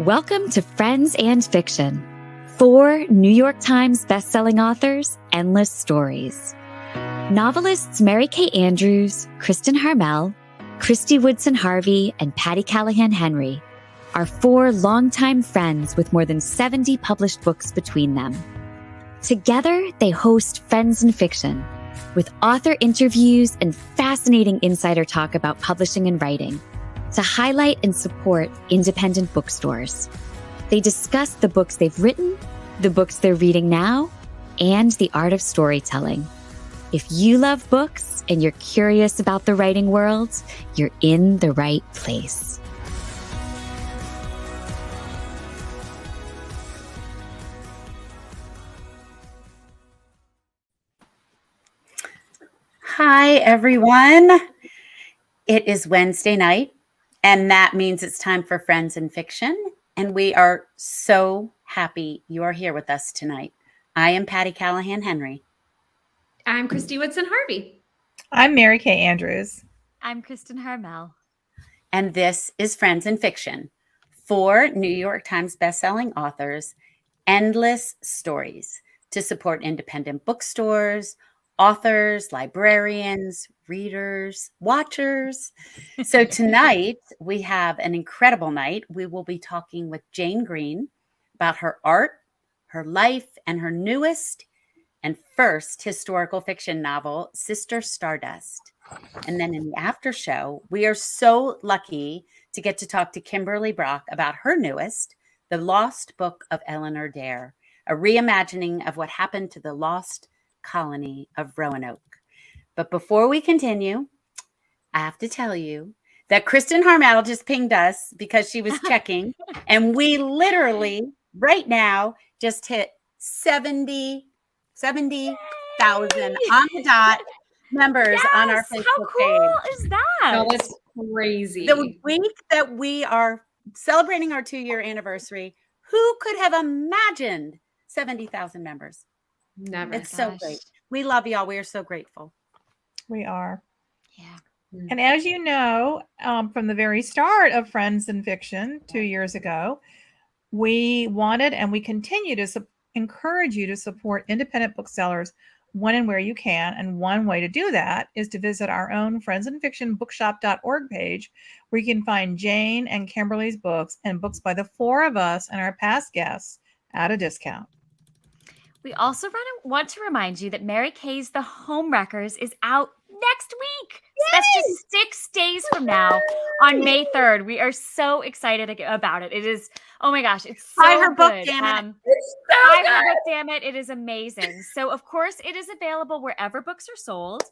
Welcome to Friends and Fiction. 4 New York Times bestselling authors, endless stories. Novelists Mary Kay Andrews, Kristen Harmel, Christy Woodson Harvey, and Patty Callahan Henry are 4 longtime friends with more than 70 published books between them. Together, they host Friends and Fiction, with author interviews and fascinating insider talk about publishing and writing, to highlight and support independent bookstores. They discuss the books they've written, the books they're reading now, and the art of storytelling. If you love books and you're curious about the writing world, you're in the right place. Hi, everyone. It is Wednesday night, and that means it's time for Friends and Fiction, and we are so happy you are here with us tonight. I am Patty Callahan Henry. I'm Christy Woodson Harvey. I'm Mary Kay Andrews. I'm Kristen Harmel. And this is Friends and Fiction, 4 New York Times bestselling authors, endless stories to support independent bookstores, authors, librarians, readers, watchers. So tonight we have an incredible night. We will be talking with Jane Green about her art, her life, and her newest and first historical fiction novel, Sister Stardust. And then in the after show, we are so lucky to get to talk to Kimberly Brock about her newest, The Lost Book of Eleanor Dare, a reimagining of what happened to the lost colony of Roanoke. But before we continue, I have to tell you that Kristen Harmel just pinged us because she was checking, and we literally right now just hit 70,000 on the dot members on our Facebook How cool page. is that? Oh, that's crazy. The week that we are celebrating our 2-year anniversary, who could have imagined 70,000 members? Never. It's so great. We love y'all. We are so grateful. We are. Yeah. And as you know, from the very start of Friends and Fiction 2 years ago, we wanted and we continue to encourage you to support independent booksellers when and where you can. And one way to do that is to visit our own Friends and Fiction bookshop.org page, where you can find Jane and Kimberly's books and books by the 4 of us and our past guests at a discount. We also want to remind you that Mary Kay's The Homewreckers is out next week. So that's just 6 days from now on May 3rd. We are so excited about it. It is, oh my gosh, it's so Buy her good. book, damn it. It's Buy so her good. book, damn it. It is amazing. So, of course, it is available wherever books are sold.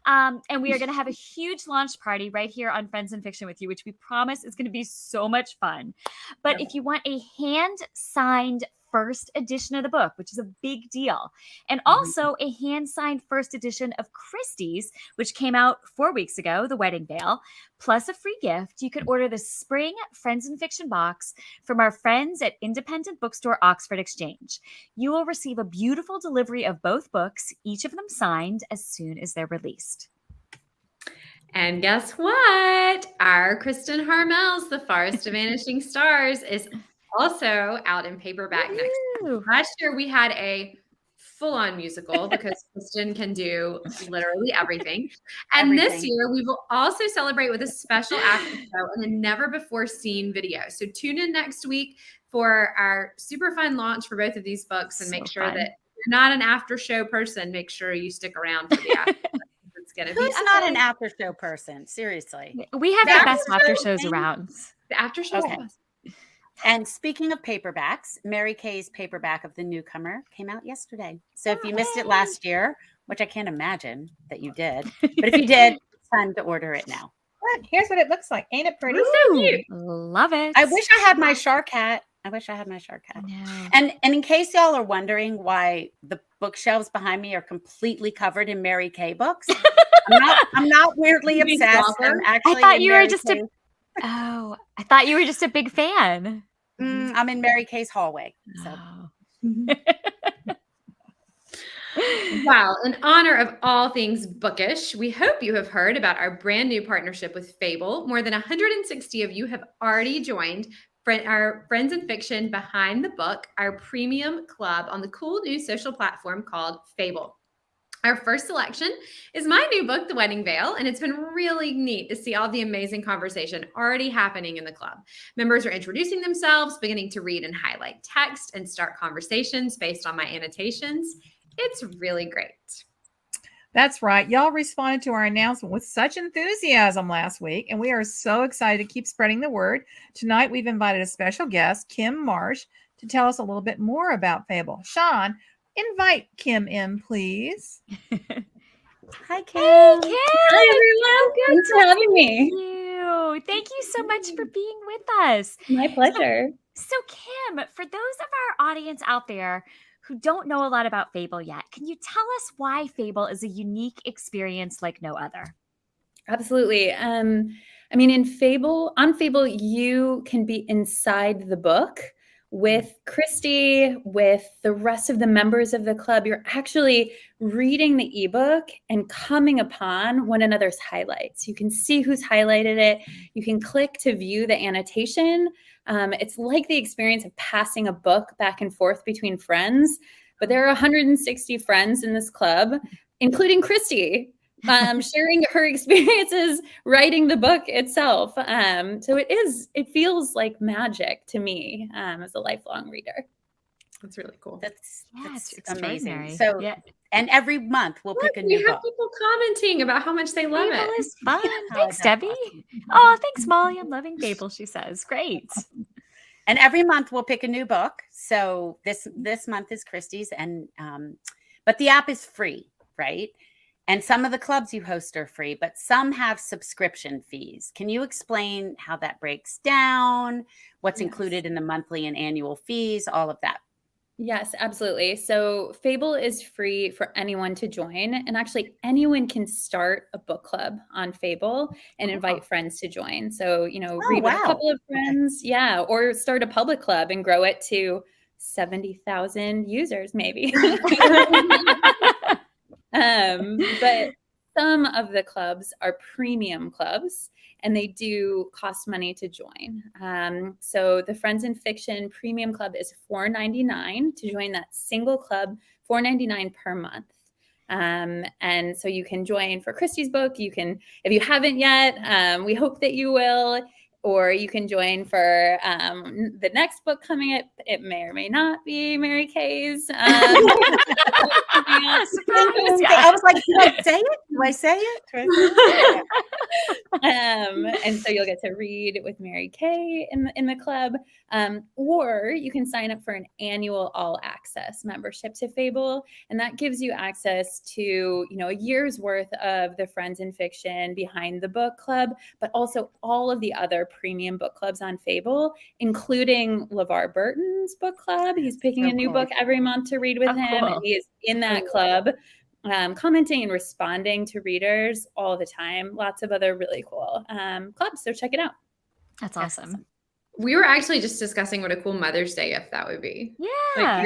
And we are going to have a huge launch party right here on Friends and Fiction with you, which we promise is going to be so much fun. But if you want a hand-signed first edition of the book, which is a big deal, and also a hand-signed first edition of Christie's, which came out 4 weeks ago, The Wedding Veil, plus a free gift, you can order the Spring Friends and Fiction box from our friends at independent bookstore Oxford Exchange. You will receive a beautiful delivery of both books, each of them signed, as soon as they're released. And guess what? Our Kristen Harmel's The Forest of Vanishing Stars is also out in paperback next week. Last year we had a full-on musical because Kristen can do literally everything. And this year we will also celebrate with a special after show and a never-before-seen video. So tune in next week for our super fun launch for both of these books, and make sure that if you're not an after show person, make sure you stick around for the after show. It's gonna be Who's not an after show person? Seriously. We have the best after shows around. The after show. Okay. And speaking of paperbacks, Mary Kay's paperback of The Newcomer came out yesterday. So if you missed it last year, which I can't imagine that you did, but if you did, it's time to order it now. Look, here's what it looks like. Ain't it pretty? So cute. Love it. I wish I had my shark hat. And in case y'all are wondering why the bookshelves behind me are completely covered in Mary Kay books, I'm not weirdly obsessed. I thought you were just I thought you were just a big fan. I'm in Mary Kay's hallway. So. Well, in honor of all things bookish, we hope you have heard about our brand new partnership with Fable. More than 160 of you have already joined our Friends in Fiction Behind the Book, our premium club on the cool new social platform called Fable. Our first selection is my new book, The Wedding Veil, and it's been really neat to see all the amazing conversation already happening in the club. Members are introducing themselves, beginning to read and highlight text, and start conversations based on my annotations. It's really great. That's right. Y'all responded to our announcement with such enthusiasm last week, and we are so excited to keep spreading the word. Tonight, we've invited a special guest, Kim Marsh, to tell us a little bit more about Fable. Sean, invite Kim in, please. Hi, Kim. Hey, Kim. Hi, everyone. Thanks for having me. Thank you so much for being with us. My pleasure. So Kim, for those of our audience out there who don't know a lot about Fable yet, can you tell us why Fable is a unique experience like no other? Absolutely. I mean, on Fable, you can be inside the book with Christy, with the rest of the members of the club. You're actually reading the ebook and coming upon one another's highlights. You can see who's highlighted it. You can click to view the annotation. It's like the experience of passing a book back and forth between friends, but there are 160 friends in this club, including Christy, sharing her experiences writing the book itself. So it feels like magic to me as a lifelong reader. That's really cool. That's it's amazing. extraordinary. So, Yeah. and every month we'll pick a We new have book. people commenting about how much they love Fable it. is fun. Oh, Thanks, that's Debbie. awesome. Oh, thanks, Molly. I'm loving Fable, she says. Great. And every month we'll pick a new book. So this month is Christie's, and but the app is free, right? And some of the clubs you host are free, but some have subscription fees. Can you explain how that breaks down? What's included in the monthly and annual fees? All of that. Yes, absolutely. So Fable is free for anyone to join. And actually, anyone can start a book club on Fable and invite friends to join. So, read with a couple of friends. Okay. Yeah. Or start a public club and grow it to 70,000 users, maybe. But some of the clubs are premium clubs, and they do cost money to join. So the Friends in Fiction Premium Club is $4.99 to join that single club, $4.99 per month. And so you can join for Christy's book. You can, if you haven't yet, we hope that you will. Or you can join for the next book coming up. It may or may not be Mary Kay's. I was like, do I say it? Do I say it? And so you'll get to read with Mary Kay in the club. Or you can sign up for an annual all access membership to Fable. And that gives you access to, a year's worth of the Friends in Fiction Behind the Book Club, but also all of the other premium book clubs on Fable, including LeVar Burton's book club. He's picking a new book every month to read with him. Cool. And he is in that club, commenting and responding to readers all the time. Lots of other really cool clubs. So check it out. That's awesome. We were actually just discussing what a cool Mother's Day gift that would be. Yeah.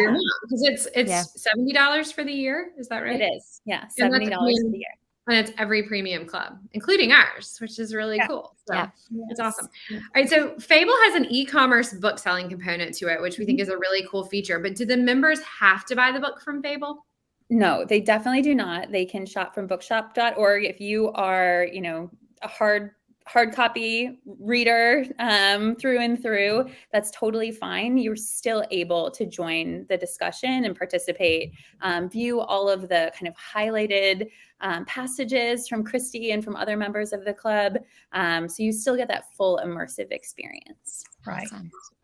Because it's $70 for the year. Is that right? It is. Yeah. $70 for the year. And it's every premium club, including ours, which is really cool. So it's awesome. All right. So Fable has an e-commerce book selling component to it, which we think is a really cool feature. But do the members have to buy the book from Fable? No, they definitely do not. They can shop from bookshop.org. If you are, a hard copy reader through and through, that's totally fine. You're still able to join the discussion and participate, view all of the kind of highlighted passages from Christy and from other members of the club. So you still get that full immersive experience. Right.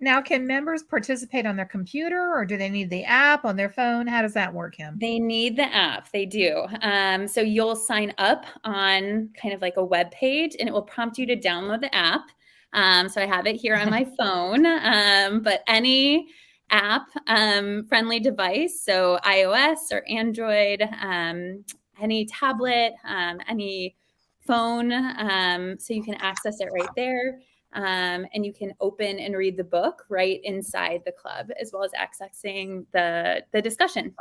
Now, can members participate on their computer, or do they need the app on their phone? How does that work, Kim? They need the app. They do. So you'll sign up on kind of like a web page, and it will prompt you to download the app. So I have it here on my phone, but any app friendly device, so iOS or Android, any tablet, any phone, so you can access it right there. And you can open and read the book right inside the club, as well as accessing the discussion.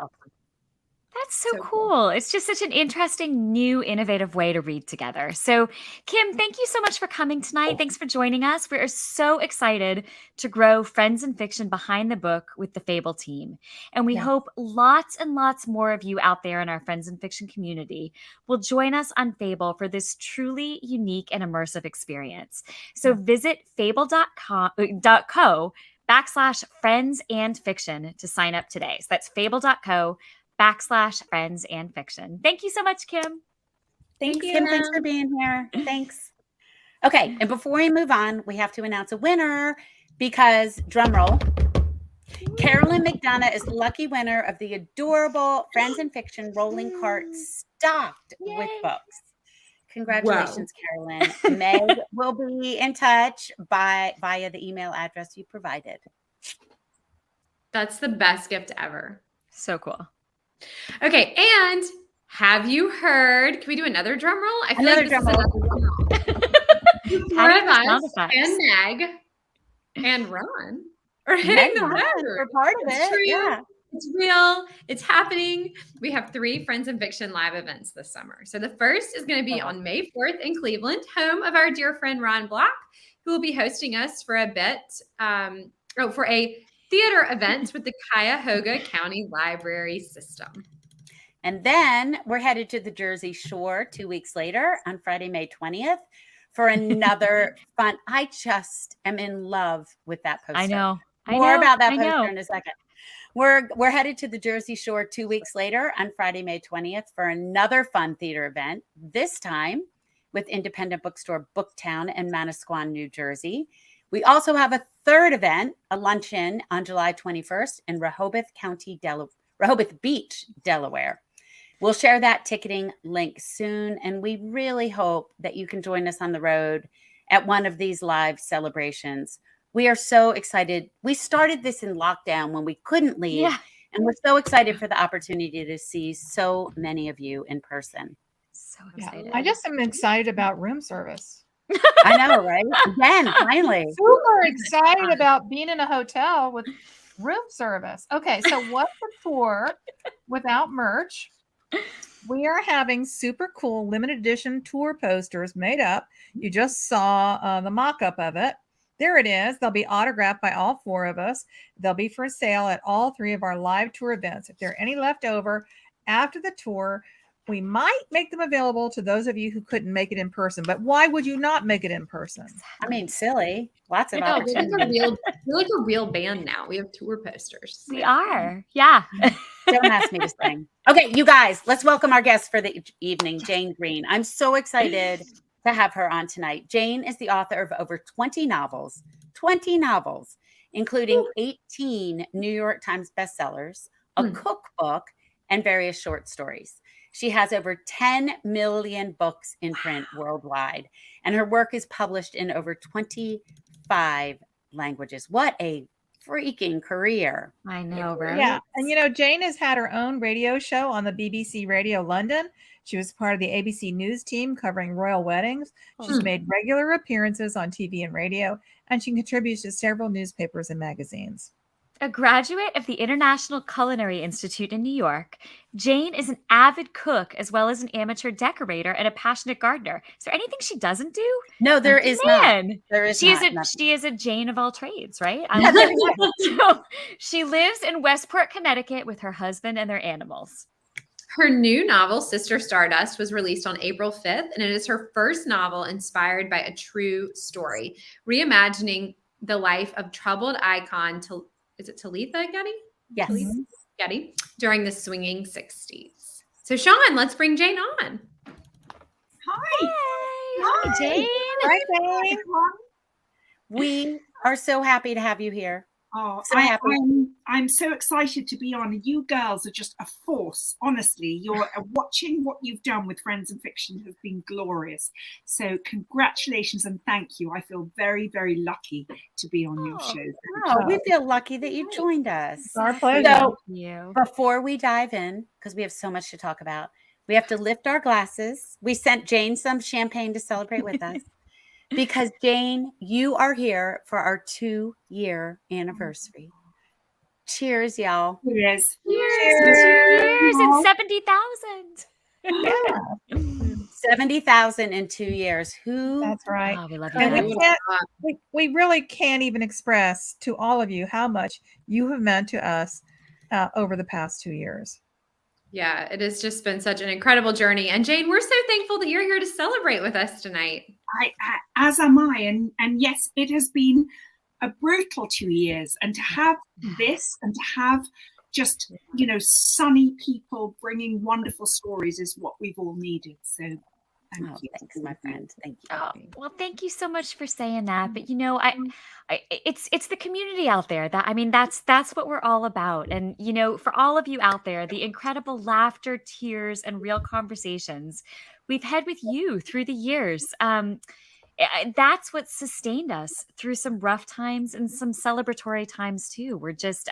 That's so cool. It's just such an interesting, new, innovative way to read together. So, Kim, thank you so much for coming tonight. Thanks for joining us. We are so excited to grow Friends in Fiction behind the book with the Fable team. And we hope lots and lots more of you out there in our Friends in Fiction community will join us on Fable for this truly unique and immersive experience. So visit fable.co/friends and fiction to sign up today. So that's fable.co/friends and fiction. Thank you so much, Kim. Thank you. Kim, thanks for being here. Thanks. Okay, and before we move on, we have to announce a winner because, drum roll, Carolyn McDonough is the lucky winner of the adorable Friends in Fiction rolling cart stocked with books. Congratulations, Carolyn. Meg will be in touch via the email address you provided. That's the best gift ever. So cool. Okay, and have you heard? Can we do another drum roll? I feel Another like drum this is roll. another drum roll. Four of us and Meg and Ron are hitting the road. We're part of it. True. Yeah. It's real. It's happening. We have 3 Friends in Fiction live events this summer. So the first is going to be on May 4th in Cleveland, home of our dear friend Ron Block, who will be hosting us for a for a theater event with the Cuyahoga County Library System. And then we're headed to the Jersey Shore 2 weeks later on Friday, May 20th for another fun. I just am in love with that poster. I know. More about that poster in a second. We're headed to the Jersey Shore 2 weeks later on Friday, May 20th for another fun theater event, this time with independent bookstore Booktown in Manasquan, New Jersey. We also have a third event, a luncheon on July 21st in Rehoboth Beach, Delaware. We'll share that ticketing link soon, and we really hope that you can join us on the road at one of these live celebrations. We are so excited. We started this in lockdown when we couldn't leave, and we're so excited for the opportunity to see so many of you in person. So excited. I just am excited about room service. I know, right? Again, finally. Super excited about being in a hotel with room service. Okay, so what's the tour without merch? We are having super cool limited edition tour posters made up. You just saw the mock-up of it. There it is. They'll be autographed by all 4 of us. They'll be for sale at all 3 of our live tour events. If there are any left over after the tour, we might make them available to those of you who couldn't make it in person. But why would you not make it in person? I mean, silly. Lots of We're opportunities. like a real band now. We have tour posters. We are. Yeah. Don't ask me to sing. Okay, you guys, let's welcome our guest for the evening, Jane Green. I'm so excited to have her on tonight. Jane is the author of over 20 novels, including 18 New York Times bestsellers, a cookbook, and various short stories. She has over 10 million books in print worldwide, and her work is published in over 25 languages. What a freaking career. I know, right? Yeah. And Jane has had her own radio show on the BBC Radio London. She was part of the ABC News team covering royal weddings. She's made regular appearances on TV and radio, and she contributes to several newspapers and magazines. A graduate of the International Culinary Institute in New York, Jane is an avid cook as well as an amateur decorator and a passionate gardener. Is there anything she doesn't do? No, there is not. There is she not. She is a Jane of all trades, right? So she lives in Westport, Connecticut with her husband and their animals. Her new novel, Sister Stardust, was released on April 5th, and it is her first novel inspired by a true story, reimagining the life of troubled icon is it Talitha Getty? Yes. Talitha Getty during the swinging 60s. So Sean, let's bring Jane on. Hi. Hi, Jane. Hi, Jane. We are so happy to have you here. Oh, So happy. I'm so excited to be on. You girls are just a force. Honestly, you're watching what you've done with Friends in Fiction has been glorious. So congratulations and thank you. I feel very, very lucky to be on your show. Oh, we feel lucky that you joined us. It's our pleasure. So You. before we dive in, because we have so much to talk about, we have to lift our glasses. We sent Jane some champagne to celebrate with us. Because Jane, you are here for our 2-year anniversary. Cheers, y'all. Cheers. Cheers. It's 70,000. Yeah, 70,000 in 2 years. Who? that's right. Oh, we love you And guys. we really can't even express to all of you how much you have meant to us over the past 2 years. Yeah, it has just been such an incredible journey. And Jane, we're so thankful that you're here to celebrate with us tonight. As am I. And yes, it has been a brutal 2 years. And to have this and to have just, sunny people bringing wonderful stories is what we've all needed. So thank you. Thanks, my friend. Thank you. Oh, well, thank you so much for saying that. But it's the community out there that's what we're all about. And for all of you out there, the incredible laughter, tears, and real conversations we've had with you through the years. That's what sustained us through some rough times and some celebratory times too. We're just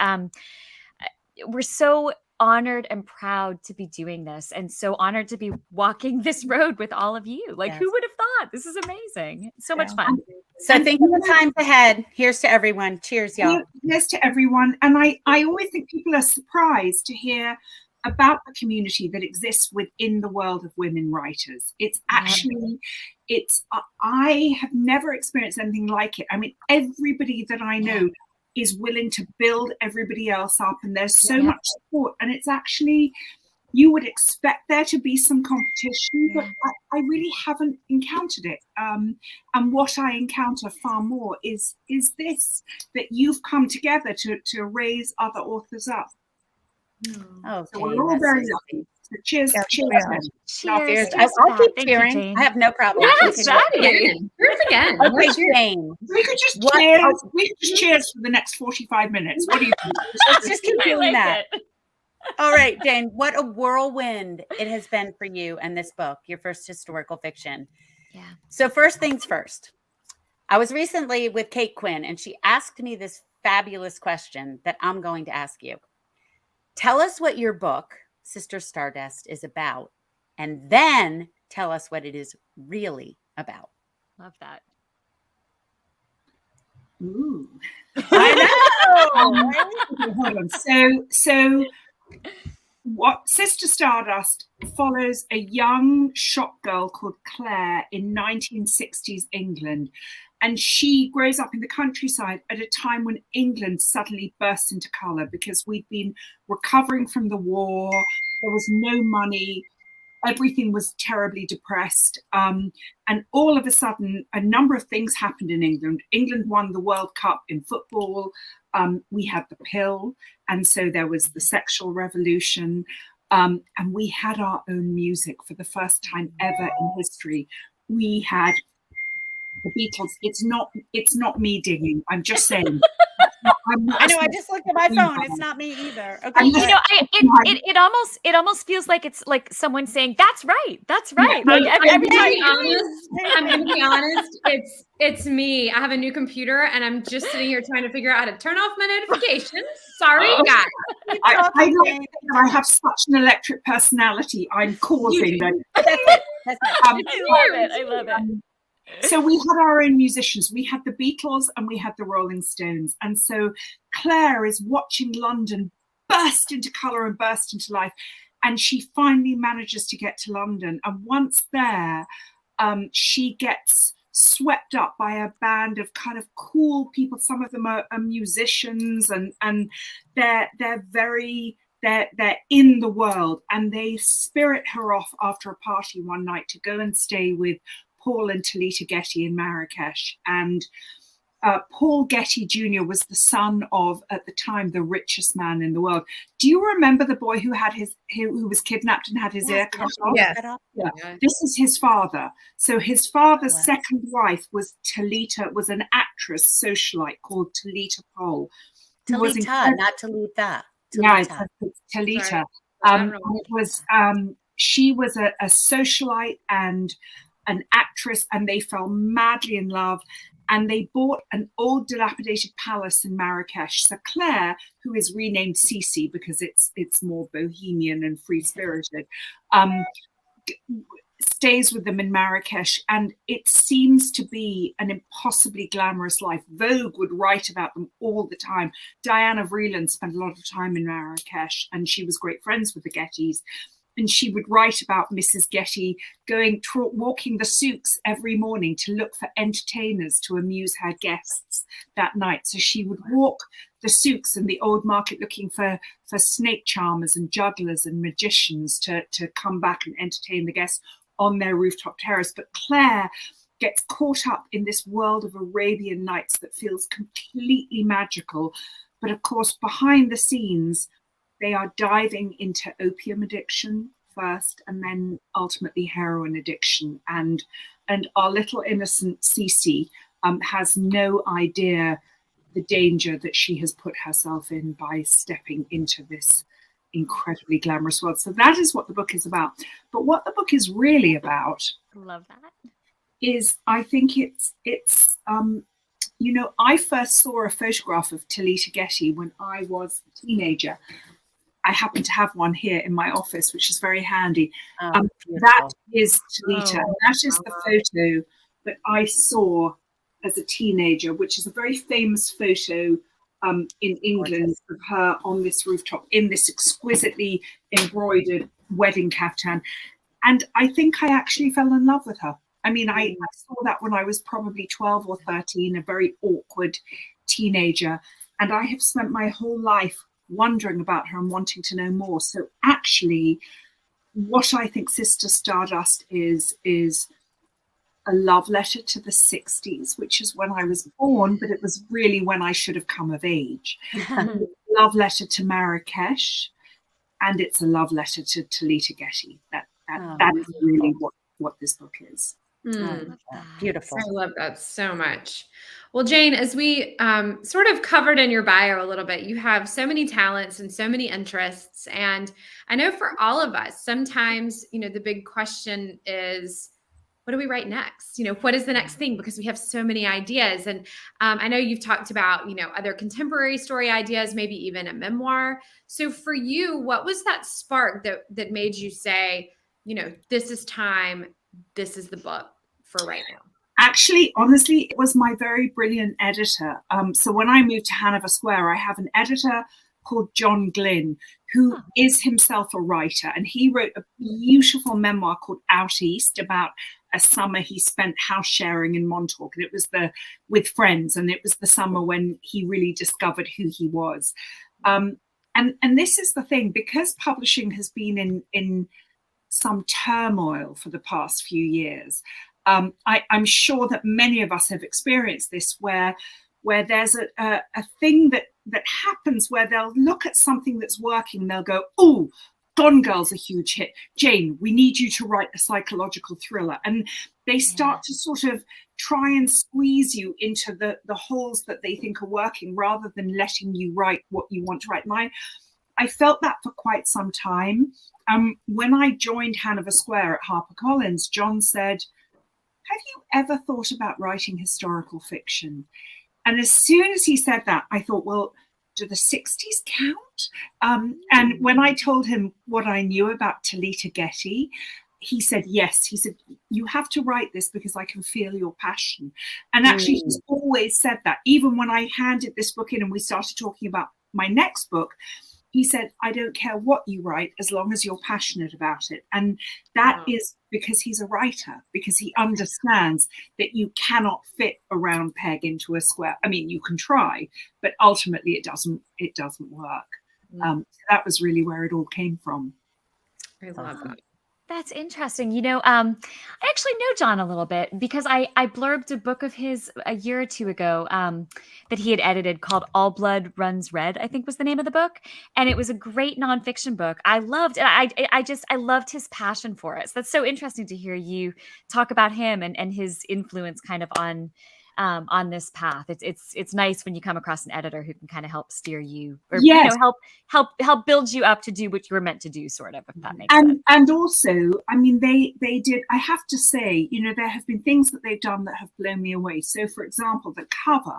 we're so honored and proud to be doing this, and so honored to be walking this road with all of you. Yes. Who would have thought? This is amazing. So much fun. So think of the times ahead. Here's to everyone. Cheers, y'all. Here's to everyone. And I always think people are surprised to hear about the community that exists within the world of women writers. It's actually, I have never experienced anything like it. I mean, everybody that I know is willing to build everybody else up, and there's so much support. And it's actually, you would expect there to be some competition, but I really haven't encountered it. And what I encounter far more is this, that you've come together to raise other authors up. Oh, so we're all very lucky. So cheers. Cheers. I'll keep cheering. I have no problem. Cheers again. Okay, Jane. We could just cheers. We could just cheers for the next 45 minutes. What do you think? Let's just keep doing that. All right, Jane, what a whirlwind it has been for you and this book, your first historical fiction. Yeah. So first things first, I was recently with Kate Quinn, and she asked me this fabulous question that I'm going to ask you. Tell us what your book, Sister Stardust, is about, and then tell us what it is really about. Love that. Ooh. I know. Hold on. So what Sister Stardust follows a young shop girl called Claire in 1960s England, and she grows up in the countryside at a time when England suddenly burst into colour because we'd been recovering from the war. There was no money. Everything was terribly depressed. And all of a sudden, a number of things happened in England. England won the World Cup in football. We had the pill. And so there was the sexual revolution. And we had our own music for the first time ever in history. We had the Beatles. It's not me digging. I'm just saying. I know. I just looked at my phone. It's not me either. Okay. It almost feels like it's like someone saying, "That's right. That's right." Yeah, Like every time. I'm going to be honest. It's me. I have a new computer, and I'm just sitting here trying to figure out how to turn off my notifications. Sorry, guys. I have such an electric personality. I'm causing them. I love it. So we had our own musicians. We had the Beatles and we had the Rolling Stones. And so Claire is watching London burst into colour and burst into life. And she finally manages to get to London. And once there, she gets swept up by a band of kind of cool people. Some of them are musicians, and they're in the world, and they spirit her off after a party one night to go and stay with Paul and Talitha Getty in Marrakech. And Paul Getty Jr. was the son of, at the time, the richest man in the world. Do you remember the boy who was kidnapped and had his ear cut off? Yes. Yeah. This is his father. So his father's second wife was Talitha, was an actress socialite called Talitha Paul. Talitha, not Talitha. Yeah, it's Talitha. She was a socialite and an actress, and they fell madly in love, and they bought an old dilapidated palace in Marrakech. So Claire, who is renamed Cece because it's more bohemian and free-spirited, stays with them in Marrakech, and it seems to be an impossibly glamorous life. Vogue would write about them all the time. Diana Vreeland spent a lot of time in Marrakech, and she was great friends with the Gettys. And she would write about Mrs. Getty walking the souks every morning to look for entertainers to amuse her guests that night. So she would walk the souks in the old market looking for snake charmers and jugglers and magicians to come back and entertain the guests on their rooftop terrace. But Claire gets caught up in this world of Arabian Nights that feels completely magical. But of course, behind the scenes, they are diving into opium addiction first, and then ultimately heroin addiction. And our little innocent Cece has no idea the danger that she has put herself in by stepping into this incredibly glamorous world. So that is what the book is about. But what the book is really about, Love that. is I think it's you know, I first saw a photograph of Talitha Getty when I was a teenager. I happen to have one here in my office, which is very handy. That is Talitha. That is the photo that I saw as a teenager, which is a very famous photo in England of her on this rooftop in this exquisitely embroidered wedding caftan. And I think I actually fell in love with her. I mean, I saw that when I was probably 12 or 13, a very awkward teenager. And I have spent my whole life wondering about her and wanting to know more. So actually, what I think Sister Stardust is a love letter to the 60s, which is when I was born, but it was really when I should have come of age. Love letter to Marrakech, and it's a love letter to Talitha Getty. That is really what this book is. Beautiful. I love that so much. Well, Jane, as we sort of covered in your bio a little bit, you have so many talents and so many interests. And I know for all of us, sometimes, you know, the big question is, what do we write next? You know, what is the next thing? Because we have so many ideas. And I know you've talked about, you know, other contemporary story ideas, maybe even a memoir. So for you, what was that spark that made you say, you know, this is time, this is the book for right now? Actually, honestly, it was my very brilliant editor. So when I moved to Hanover Square, I have an editor called John Glynn, who is himself a writer. And he wrote a beautiful memoir called Out East about a summer he spent house sharing in Montauk. And it was with friends. And it was the summer when he really discovered who he was. And this is the thing, because publishing has been in some turmoil for the past few years. I'm sure that many of us have experienced this, where there's a thing that happens where they'll look at something that's working and they'll go, oh, Gone Girl's a huge hit. Jane, we need you to write a psychological thriller. And they start to sort of try and squeeze you into the holes that they think are working, rather than letting you write what you want to write. And I felt that for quite some time. When I joined Hanover Square at HarperCollins, John said, have you ever thought about writing historical fiction? And as soon as he said that, I thought, well, do the 60s count? And when I told him what I knew about Talitha Getty, he said, yes. He said, you have to write this because I can feel your passion. And actually, he's always said that. Even when I handed this book in and we started talking about my next book, he said, I don't care what you write as long as you're passionate about it. And that is because he's a writer, because he understands that you cannot fit a round peg into a square. I mean, you can try, but ultimately it doesn't work. That was really where it all came from. I love that. That's interesting. You know, I actually know John a little bit because I blurbed a book of his a year or two ago that he had edited called All Blood Runs Red, I think was the name of the book. And it was a great nonfiction book. I loved it. I loved his passion for it. So that's so interesting to hear you talk about him and his influence kind of on this path. It's nice when you come across an editor who can kind of help steer you, or you know, help build you up to do what you were meant to do, sort of, if that makes sense. And also, I mean, they did, I have to say, you know, there have been things that they've done that have blown me away. So for example, the cover,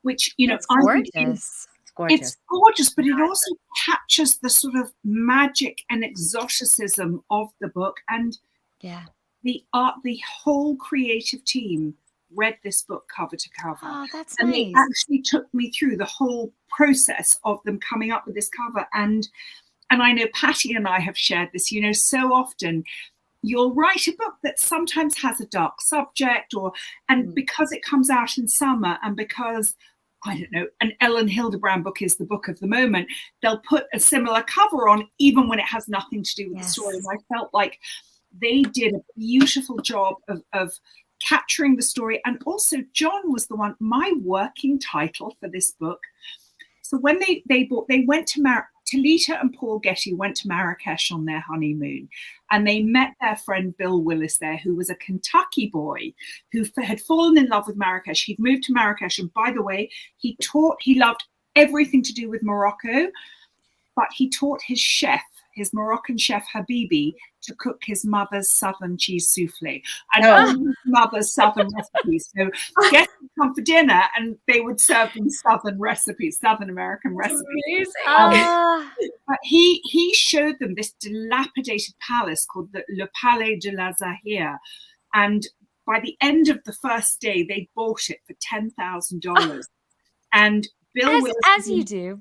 which, you know, it's gorgeous. It's gorgeous, but it also captures the sort of magic and exoticism of the book. And the whole creative team read this book cover to cover. Oh, that's and nice. they actually took me through the whole process of them coming up with this cover. And I know Patty and I have shared this, you know, so often you'll write a book that sometimes has a dark subject, and because it comes out in summer, and because, I don't know, an Ellen Hildebrand book is the book of the moment, they'll put a similar cover on even when it has nothing to do with the story. And I felt like they did a beautiful job of capturing the story. And also John was the one, my working title for this book. So when they went to Talitha and Paul Getty went to Marrakech on their honeymoon, and they met their friend Bill Willis there, who was a Kentucky boy who had fallen in love with Marrakech. He'd moved to Marrakech, and by the way, he loved everything to do with Morocco, but he taught his Moroccan chef Habibi, to cook his mother's southern cheese souffle and his mother's southern recipes. So guests would come for dinner and they would serve them southern American recipes. But he showed them this dilapidated palace called the Le Palais de la Zahir. And by the end of the first day, they bought it for $10,000. And Bill Willis, as you do.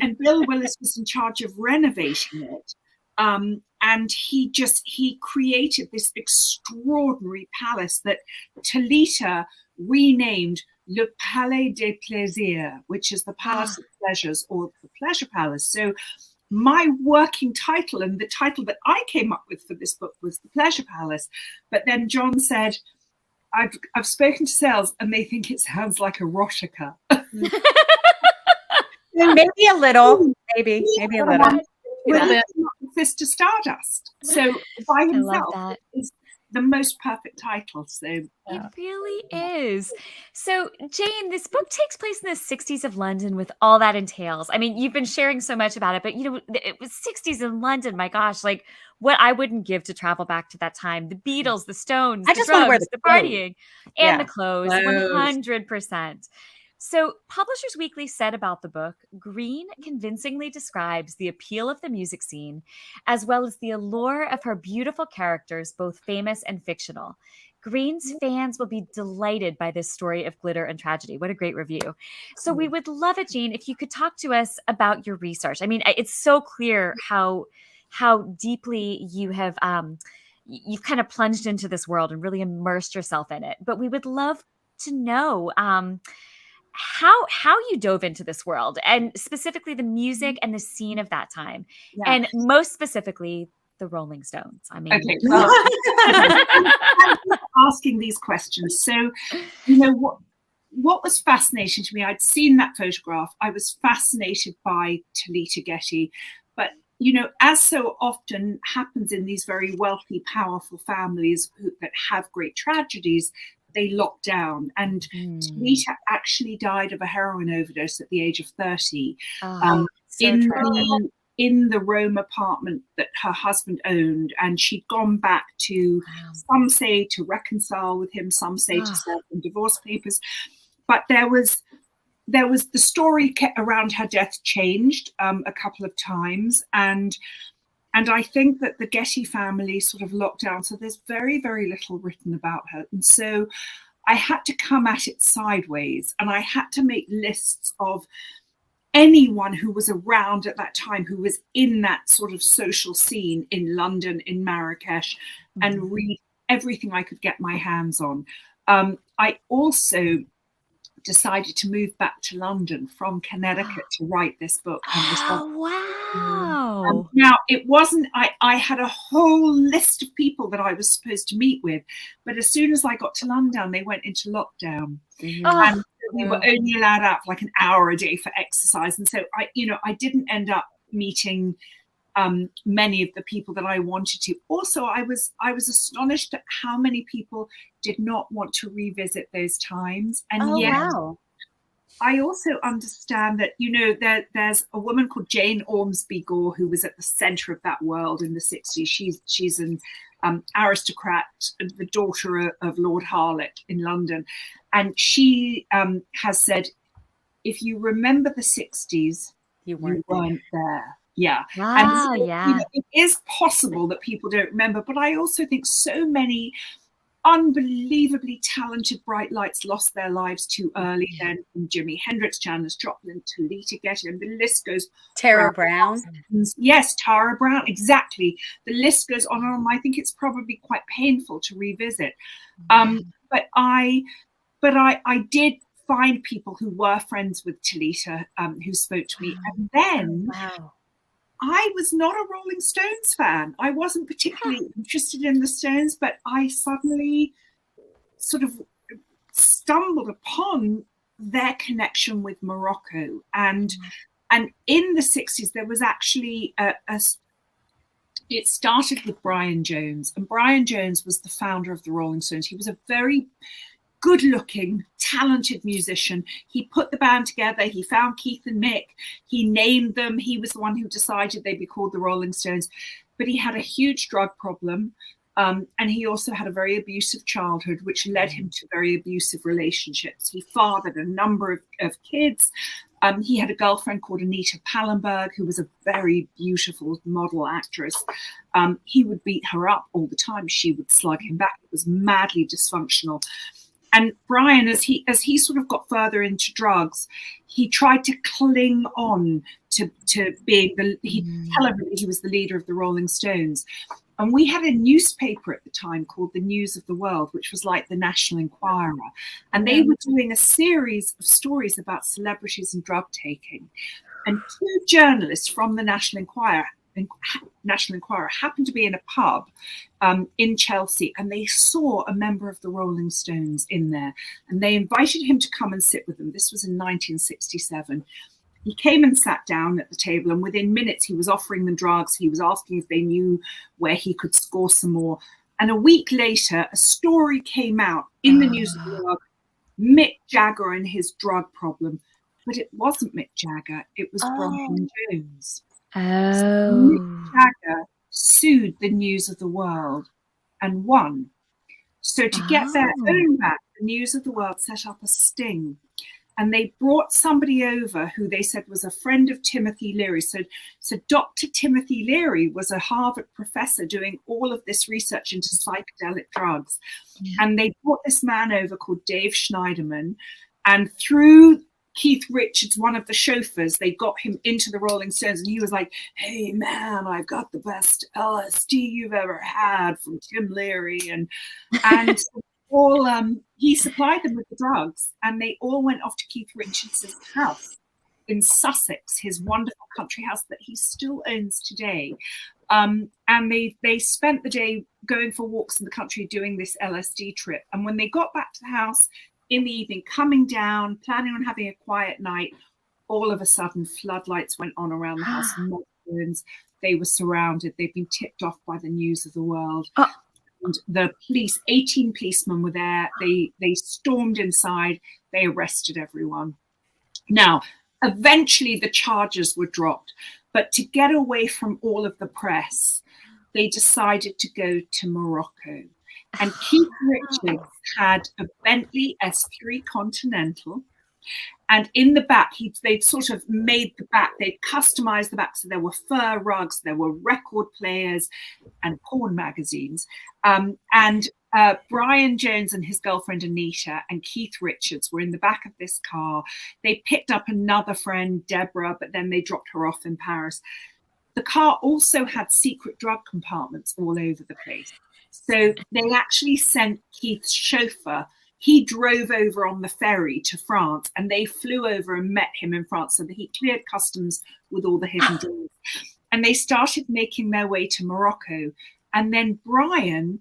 And Bill Willis was in charge of renovating it. And he created this extraordinary palace that Talitha renamed Le Palais des Plaisirs, which is the Palace of Pleasures, or the Pleasure Palace. So my working title, and the title that I came up with for this book, was The Pleasure Palace. But then John said, I've spoken to sales and they think it sounds like erotica. Maybe a little, maybe a little. With Mr. Stardust. So by himself is the most perfect title. So it really is. So Jane, this book takes place in the 60s of London with all that entails. I mean, you've been sharing so much about it, but you know, it was 60s in London. My gosh, like what I wouldn't give to travel back to that time. The Beatles, the Stones, the drugs, the partying, and the clothes, 100%. So Publishers Weekly said about the book, Green convincingly describes the appeal of the music scene, as well as the allure of her beautiful characters, both famous and fictional. Green's fans will be delighted by this story of glitter and tragedy. What a great review. So we would love it, Jane, if you could talk to us about your research. I mean, it's so clear how deeply you have you've kind of plunged into this world and really immersed yourself in it. But we would love to know how you dove into this world, and specifically the music and the scene of that time, and most specifically the Rolling Stones. I mean, okay, well, asking these questions. So, you know what was fascinating to me? I'd seen that photograph. I was fascinated by Talitha Getty, but you know, as so often happens in these very wealthy, powerful families that have great tragedies, they locked down, and Talitha actually died of a heroin overdose at the age of 30 in the Rome apartment that her husband owned. And she'd gone back to, some say to reconcile with him, some say to serve them divorce papers. But there was the story around her death changed a couple of times, and I think that the Getty family sort of locked down. So there's very, very little written about her. And so I had to come at it sideways, and I had to make lists of anyone who was around at that time, who was in that sort of social scene in London, in Marrakech, and read everything I could get my hands on. I also decided to move back to London from Connecticut to write this book. Wow. Now, it wasn't, I had a whole list of people that I was supposed to meet with, but as soon as I got to London, they went into lockdown. And we were only allowed out for like an hour a day for exercise. And so I didn't end up meeting many of the people that I wanted to. Also, I was astonished at how many people did not want to revisit those times. And yet, I also understand that, you know, there's a woman called Jane Ormsby Gore who was at the center of that world in the 60s. She's an aristocrat, the daughter of Lord Harlech in London. And she has said, if you remember the 60s, you weren't there. Yeah. Wow, and so, yeah. it is possible that people don't remember, but I also think so many unbelievably talented bright lights lost their lives too early. Then from Jimi Hendrix, Janis Joplin, Talitha Getty, and the list goes. Tara Brown. Yes, Tara Brown, exactly. The list goes on and on. I think it's probably quite painful to revisit. But I did find people who were friends with Talitha, who spoke to me, and then I was not a Rolling Stones fan. I wasn't particularly interested in the Stones, but I suddenly sort of stumbled upon their connection with Morocco. And in the 60s, there was actually it started with Brian Jones. And Brian Jones was the founder of the Rolling Stones. He was a very good-looking, talented musician. He put the band together. He found Keith and Mick. He named them. He was the one who decided they'd be called the Rolling Stones. But he had a huge drug problem. And he also had a very abusive childhood, which led him to very abusive relationships. He fathered a number of kids. He had a girlfriend called Anita Pallenberg, who was a very beautiful model actress. He would beat her up all the time. She would slug him back. It was madly dysfunctional. And Brian, as he sort of got further into drugs, he tried to cling on to being tell everybody he was the leader of the Rolling Stones. And we had a newspaper at the time called The News of the World, which was like the National Enquirer. And they were doing a series of stories about celebrities and drug taking. And two journalists from the National Enquirer happened to be in a pub in Chelsea, and they saw a member of the Rolling Stones in there, and they invited him to come and sit with them. This was in 1967. He came and sat down at the table, and within minutes he was offering them drugs. He was asking if they knew where he could score some more. And a week later, a story came out in the News of the World, Mick Jagger and his drug problem. But it wasn't Mick Jagger, it was Brian Jones. Mick Jagger sued the News of the World and won. So to get their own back, the News of the World set up a sting. And they brought somebody over who they said was a friend of Timothy Leary. So Dr. Timothy Leary was a Harvard professor doing all of this research into psychedelic drugs. And they brought this man over called Dave Schneiderman. And through Keith Richards, one of the chauffeurs, they got him into the Rolling Stones. And he was like, hey, man, I've got the best LSD you've ever had from Tim Leary. And he supplied them with the drugs, and they all went off to Keith Richards' house in Sussex, his wonderful country house that he still owns today. And they spent the day going for walks in the country doing this LSD trip. And when they got back to the house in the evening, coming down, planning on having a quiet night, all of a sudden floodlights went on around the house. They were surrounded. They'd been tipped off by the News of the World. And the police, 18 policemen were there. They stormed inside. They arrested everyone. Now, eventually the charges were dropped. But to get away from all of the press, they decided to go to Morocco. And Keith Richards had a Bentley S3 Continental. And in the back, they'd sort of made the back, they'd customized the back. So there were fur rugs, there were record players and porn magazines. Brian Jones and his girlfriend Anita and Keith Richards were in the back of this car. They picked up another friend, Deborah, but then they dropped her off in Paris. The car also had secret drug compartments all over the place. So they actually sent Keith's chauffeur. He drove over on the ferry to France, and they flew over and met him in France so that he cleared customs with all the hidden drugs. And they started making their way to Morocco. And then Brian,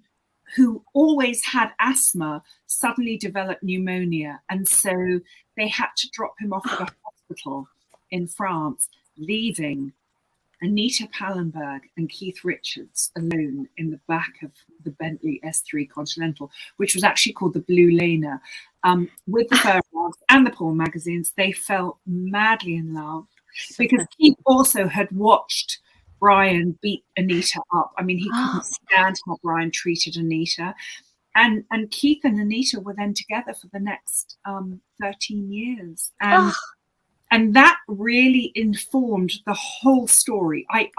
who always had asthma, suddenly developed pneumonia. And so they had to drop him off at a hospital in France, leaving Anita Pallenberg and Keith Richards alone in the back of the Bentley S3 Continental, which was actually called the Blue Laner, with the fur rugs and the porn magazines. They fell madly in love because Keith also had watched Brian beat Anita up. I mean, he couldn't stand how Brian treated Anita. And Keith and Anita were then together for the next 13 years. And And that really informed the whole story. I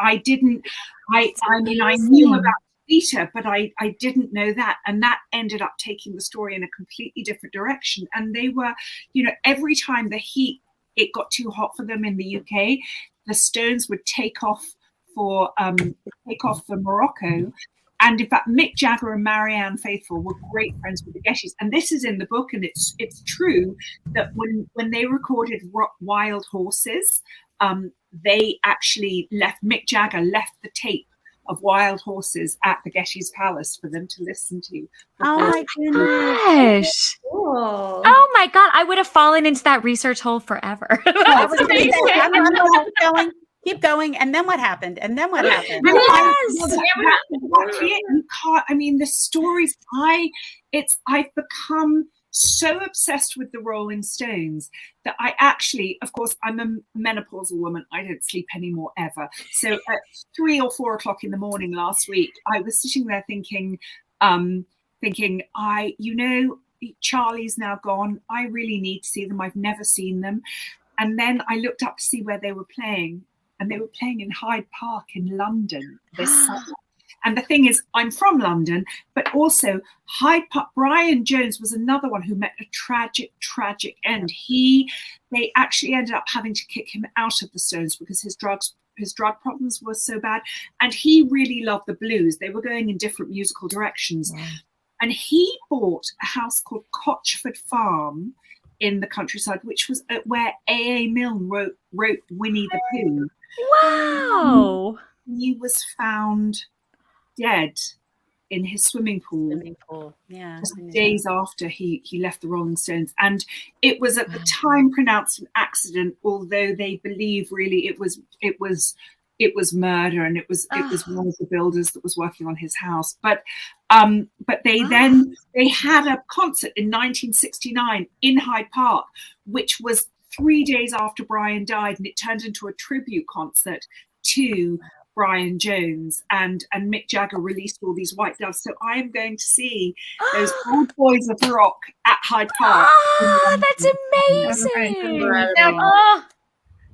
mean, I knew about Talitha, but I didn't know that. And that ended up taking the story in a completely different direction. And they were, you know, every time it got too hot for them in the UK, the Stones would take off for Morocco. And in fact, Mick Jagger and Marianne Faithfull were great friends with the Gettys. And this is in the book, and it's true that when they recorded Wild Horses, they actually Mick Jagger left the tape of Wild Horses at the Gettys Palace for them to listen to. Oh my gosh. Cool. Oh my God. I would have fallen into that research hole forever. I was going to say, I'm going, keep going. And then what happened? And then what happened? Yes. You can't, I mean, the stories, I've become so obsessed with the Rolling Stones that I actually, of course, I'm a menopausal woman. I don't sleep anymore ever. So at 3 or 4 o'clock in the morning last week, I was sitting there thinking, Charlie's now gone. I really need to see them. I've never seen them. And then I looked up to see where they were playing, and they were playing in Hyde Park in London this summer. And the thing is, I'm from London, but also Hyde Park. Brian Jones was another one who met a tragic end. They actually ended up having to kick him out of the Stones because his drug problems were so bad. And he really loved the blues. They were going in different musical directions. Yeah. And he bought a house called Cotchford Farm in the countryside, which was where A.A. Milne wrote Winnie the Pooh. Wow. He was found dead in his swimming pool. Yeah. Just days after he left the Rolling Stones. And it was at the time pronounced an accident, although they believe really it was murder, and it was one of the builders that was working on his house. But they had a concert in 1969 in Hyde Park, which was 3 days after Brian died, and it turned into a tribute concert to Brian Jones, and Mick Jagger released all these white doves. So I am going to see those old boys of rock at Hyde Park. Oh, that's amazing.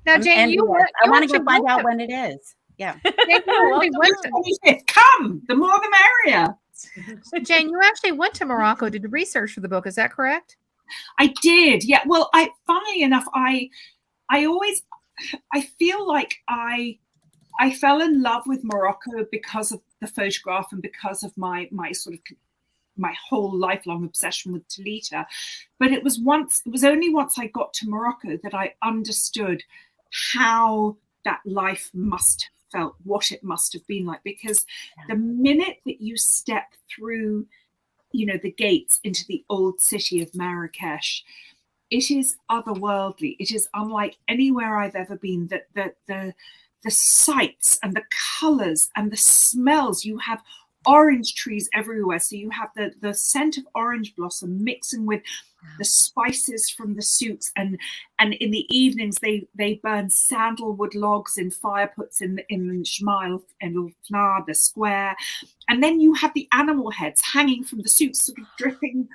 Now, Jane, I want to go find out when it is. Yeah. Come, the more the merrier. Jane, you actually went to Morocco to do research for the book. Is that correct? I did. Yeah. Well, funnily enough, I feel like I fell in love with Morocco because of the photograph and because of my whole lifelong obsession with Talitha. But it was only once I got to Morocco that I understood how that life must have felt, what it must have been like. Because the minute that you step through, the gates into the old city of Marrakech, it is otherworldly. It is unlike anywhere I've ever been. The sights and the colors and the smells. You have orange trees everywhere. So you have the scent of orange blossom mixing with the spices from the souks. And in the evenings, they burn sandalwood logs in fire puts in Jmail and the square. And then you have the animal heads hanging from the souks, sort of dripping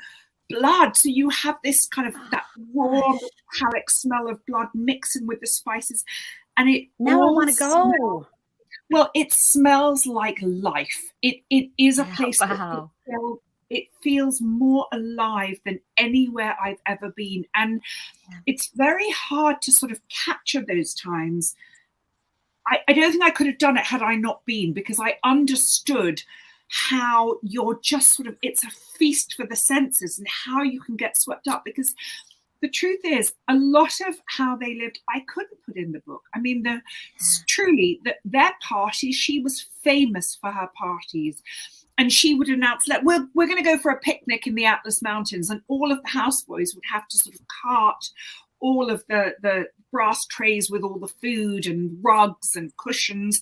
blood. So you have this kind of that raw metallic smell of blood mixing with the spices. And I want to go. Well, it smells like life. It is a place that it feels more alive than anywhere I've ever been. And it's very hard to sort of capture those times. I don't think I could have done it had I not been, because I understood how you're just sort of, it's a feast for the senses and how you can get swept up. Because the truth is, a lot of how they lived, I couldn't put in the book. I mean, truly, their parties, she was famous for her parties. And she would announce, we're going to go for a picnic in the Atlas Mountains. And all of the houseboys would have to sort of cart all of the brass trays with all the food and rugs and cushions.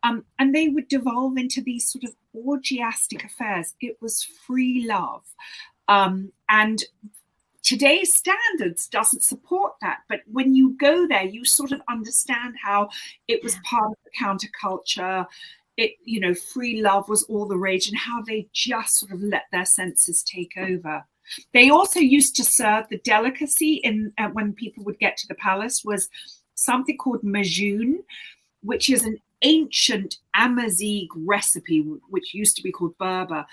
And they would devolve into these sort of orgiastic affairs. It was free love. And today's standards doesn't support that. But when you go there, you sort of understand how it was part of the counterculture. Free love was all the rage, and how they just sort of let their senses take over. They also used to serve the delicacy in when people would get to the palace was something called majoun, which is an ancient Amazigh recipe, which used to be called Berber,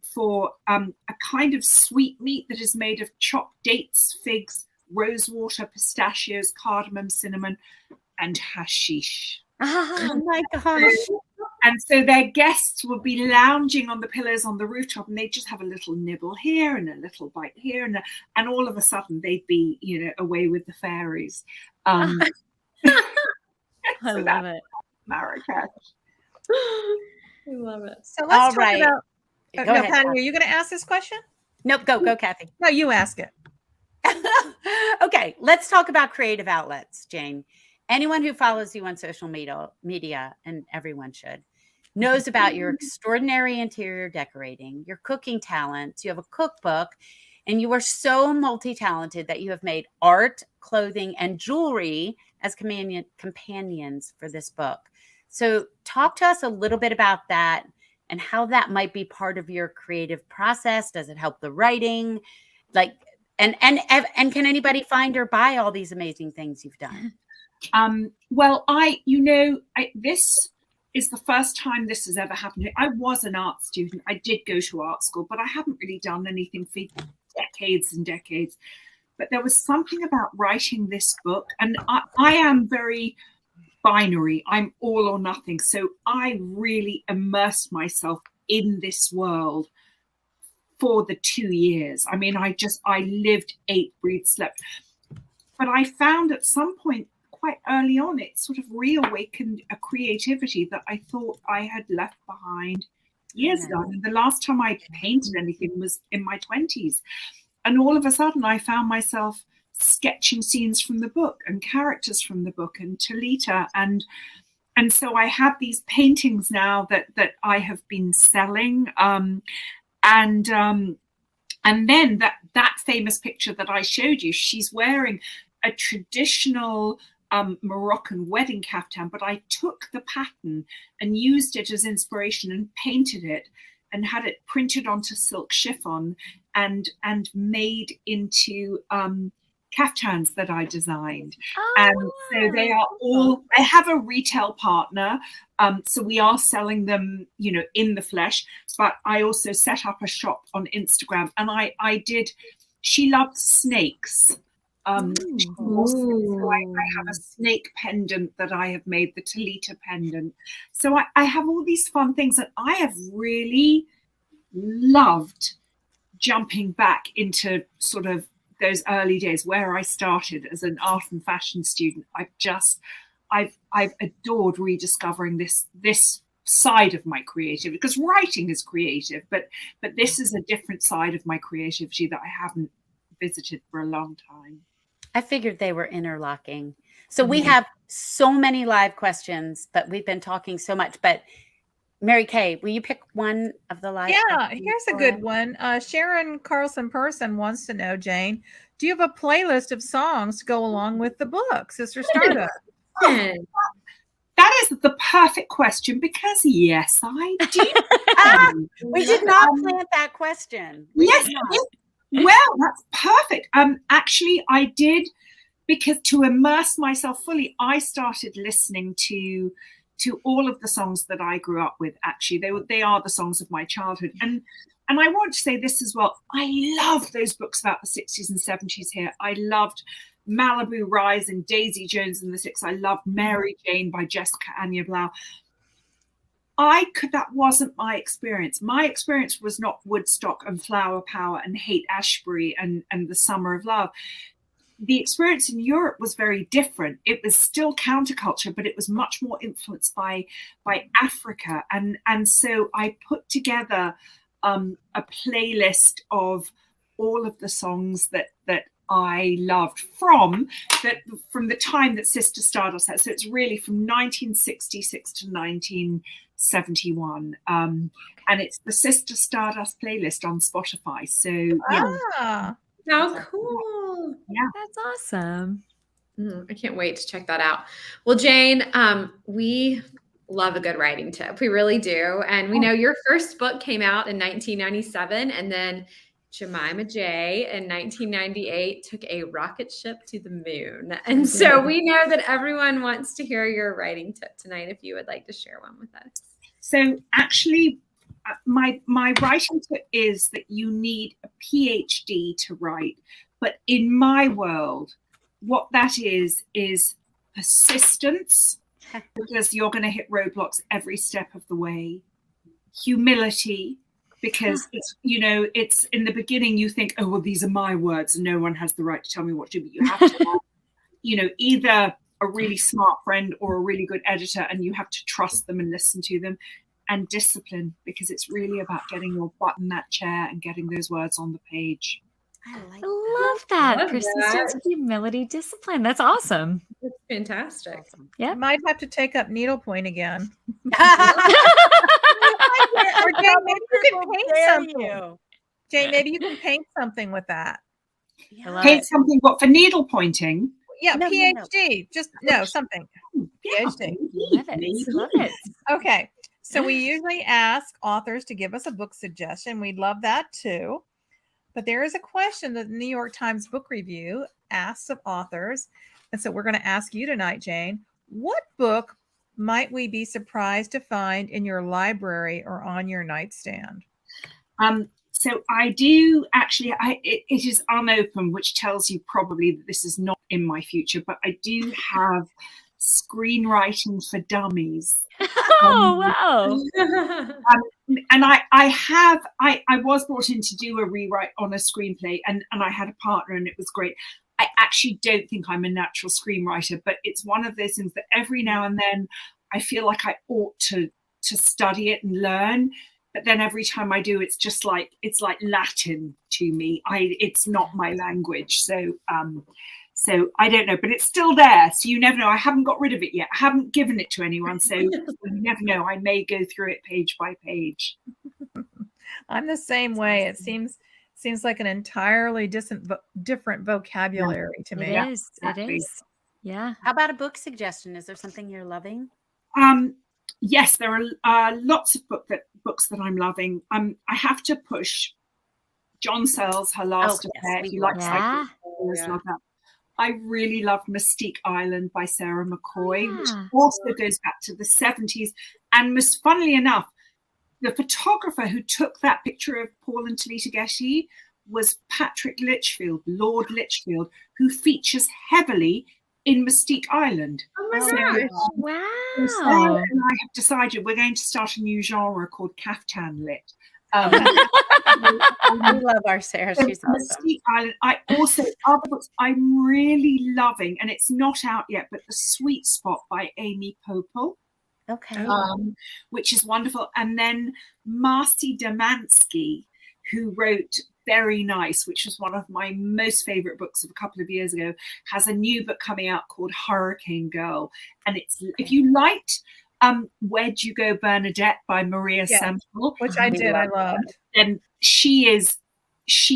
for a kind of sweetmeat that is made of chopped dates, figs, rosewater, pistachios, cardamom, cinnamon, and hashish. Oh my gosh. And so their guests would be lounging on the pillows on the rooftop, and they'd just have a little nibble here and a little bite here, and all of a sudden they'd be, away with the fairies. I love it. Marrakech. I love it. So let's All talk right. about. Go No, ahead, Patty, Kathy. are you going to ask this question? Nope, go, Kathy. No, you ask it. Okay, let's talk about creative outlets, Jane. Anyone who follows you on social media, and everyone should, knows about your extraordinary interior decorating, your cooking talents. You have a cookbook, and you are so multi-talented that you have made art, clothing, and jewelry as companions for this book. So talk to us a little bit about that and how that might be part of your creative process. Does it help the writing? And can anybody find or buy all these amazing things you've done? Well, this is the first time this has ever happened. I was an art student. I did go to art school, but I haven't really done anything for decades and decades. But there was something about writing this book, and I am very binary. I'm all or nothing. So I really immersed myself in this world for the 2 years. I mean, I lived, ate, breathed, slept. But I found at some point quite early on, it sort of reawakened a creativity that I thought I had left behind years ago. And the last time I painted anything was in my 20s. And all of a sudden I found myself sketching scenes from the book and characters from the book and Talitha. And so I have these paintings now that I have been selling. And then that famous picture that I showed you, she's wearing a traditional Moroccan wedding kaftan, but I took the pattern and used it as inspiration and painted it and had it printed onto silk chiffon and made into kaftans that I designed. And so they are all, I have a retail partner, so we are selling them, in the flesh, but I also set up a shop on Instagram, and she loves snakes. So I have a snake pendant that I have made, the Talitha pendant. So I have all these fun things, and I have really loved jumping back into sort of those early days where I started as an art and fashion student. I've adored rediscovering this side of my creativity, because writing is creative, but this is a different side of my creativity that I haven't visited for a long time. I figured they were interlocking. So we have so many live questions, but we've been talking so much. But Mary Kay, will you pick one of the live questions? Here's a good one. Sharon Carlson Person wants to know, Jane, do you have a playlist of songs to go along with the book, Sister Stardust? That is the perfect question, because yes, I do. We did not plant that question. Yes. Well, that's perfect. Actually, I did, because to immerse myself fully, I started listening to all of the songs that I grew up with. Actually, they are the songs of my childhood. And I want to say this as well. I love those books about the 60s and 70s here. I loved Malibu Rise and Daisy Jones and the Six. I loved Mary Jane by Jessica Anya Blau. That wasn't my experience. My experience was not Woodstock and Flower Power and Haight Ashbury and the Summer of Love. The experience in Europe was very different. It was still counterculture, but it was much more influenced by Africa. And so I put together a playlist of all of the songs that I loved from the time that Sister Stardust had. So it's really from 1966 to 1971. And it's the Sister Stardust playlist on Spotify. So yeah. How cool. Yeah. That's awesome. I can't wait to check that out. Well, Jane, we love a good writing tip. We really do. And we know your first book came out in 1997, and then Jemima J in 1998 took a rocket ship to the moon. And so we know that everyone wants to hear your writing tip tonight if you would like to share one with us. So actually, my writing tip is that you need a PhD to write. But in my world, what that is persistence, because you're going to hit roadblocks every step of the way. Humility, because it's, you know, it's in the beginning you think, oh, well, these are my words and no one has the right to tell me what to do. But you have to have, you know, either a really smart friend or a really good editor, and you have to trust them and listen to them. And discipline, because it's really about getting your butt in that chair and getting those words on the page. I love that. Persistence, humility, discipline. That's awesome. That's fantastic. Awesome. Yeah, I might have to take up needlepoint again. Or Jane, maybe you can paint something. Jane, maybe you can paint something with that. Yeah. Paint something, what, for needle pointing? Yeah, no, PhD. Just something. PhD. Love it. Love it. Okay. So we usually ask authors to give us a book suggestion. We'd love that too. But there is a question that the New York Times Book Review asks of authors. And so we're going to ask you tonight, Jane, what book might we be surprised to find in your library or on your nightstand? So I do actually, it is unopened, which tells you probably that this is not in my future, but I do have Screenwriting for Dummies. Oh, wow. And I was brought in to do a rewrite on a screenplay, and I had a partner, and it was great. I actually don't think I'm a natural screenwriter, but it's one of those things that every now and then I feel like I ought to study it and learn. But then every time I do, it's like Latin to me. It's not my language. So I don't know, but it's still there. So you never know. I haven't got rid of it yet. I haven't given it to anyone. So you never know. I may go through it page by page. I'm the same way. It seems like an entirely different vocabulary to me. It is. Exactly. It is. Yeah. How about a book suggestion? Is there something you're loving? Yes, there are lots of books that I'm loving. I have to push John Searle's Her Last Affair. If you like cycling, love that. I really loved Mystique Island by Sarah McCoy, which also goes back to the 70s. And funnily enough, the photographer who took that picture of Paul and Talitha Getty was Patrick Litchfield, Lord Litchfield, who features heavily in Mystique Island. Oh my gosh. Wow. Sarah and I have decided we're going to start a new genre called Caftan Lit. We love our Sarah. She's awesome. Mystique Island. I also, other books I'm really loving, and it's not out yet, but The Sweet Spot by Amy Popel. Okay. Which is wonderful. And then Marcy Demansky, who wrote Very Nice, which was one of my most favorite books of a couple of years ago, has a new book coming out called Hurricane Girl. And it's, if you liked Where'd You Go, Bernadette by Maria Semple, which I did, I loved. And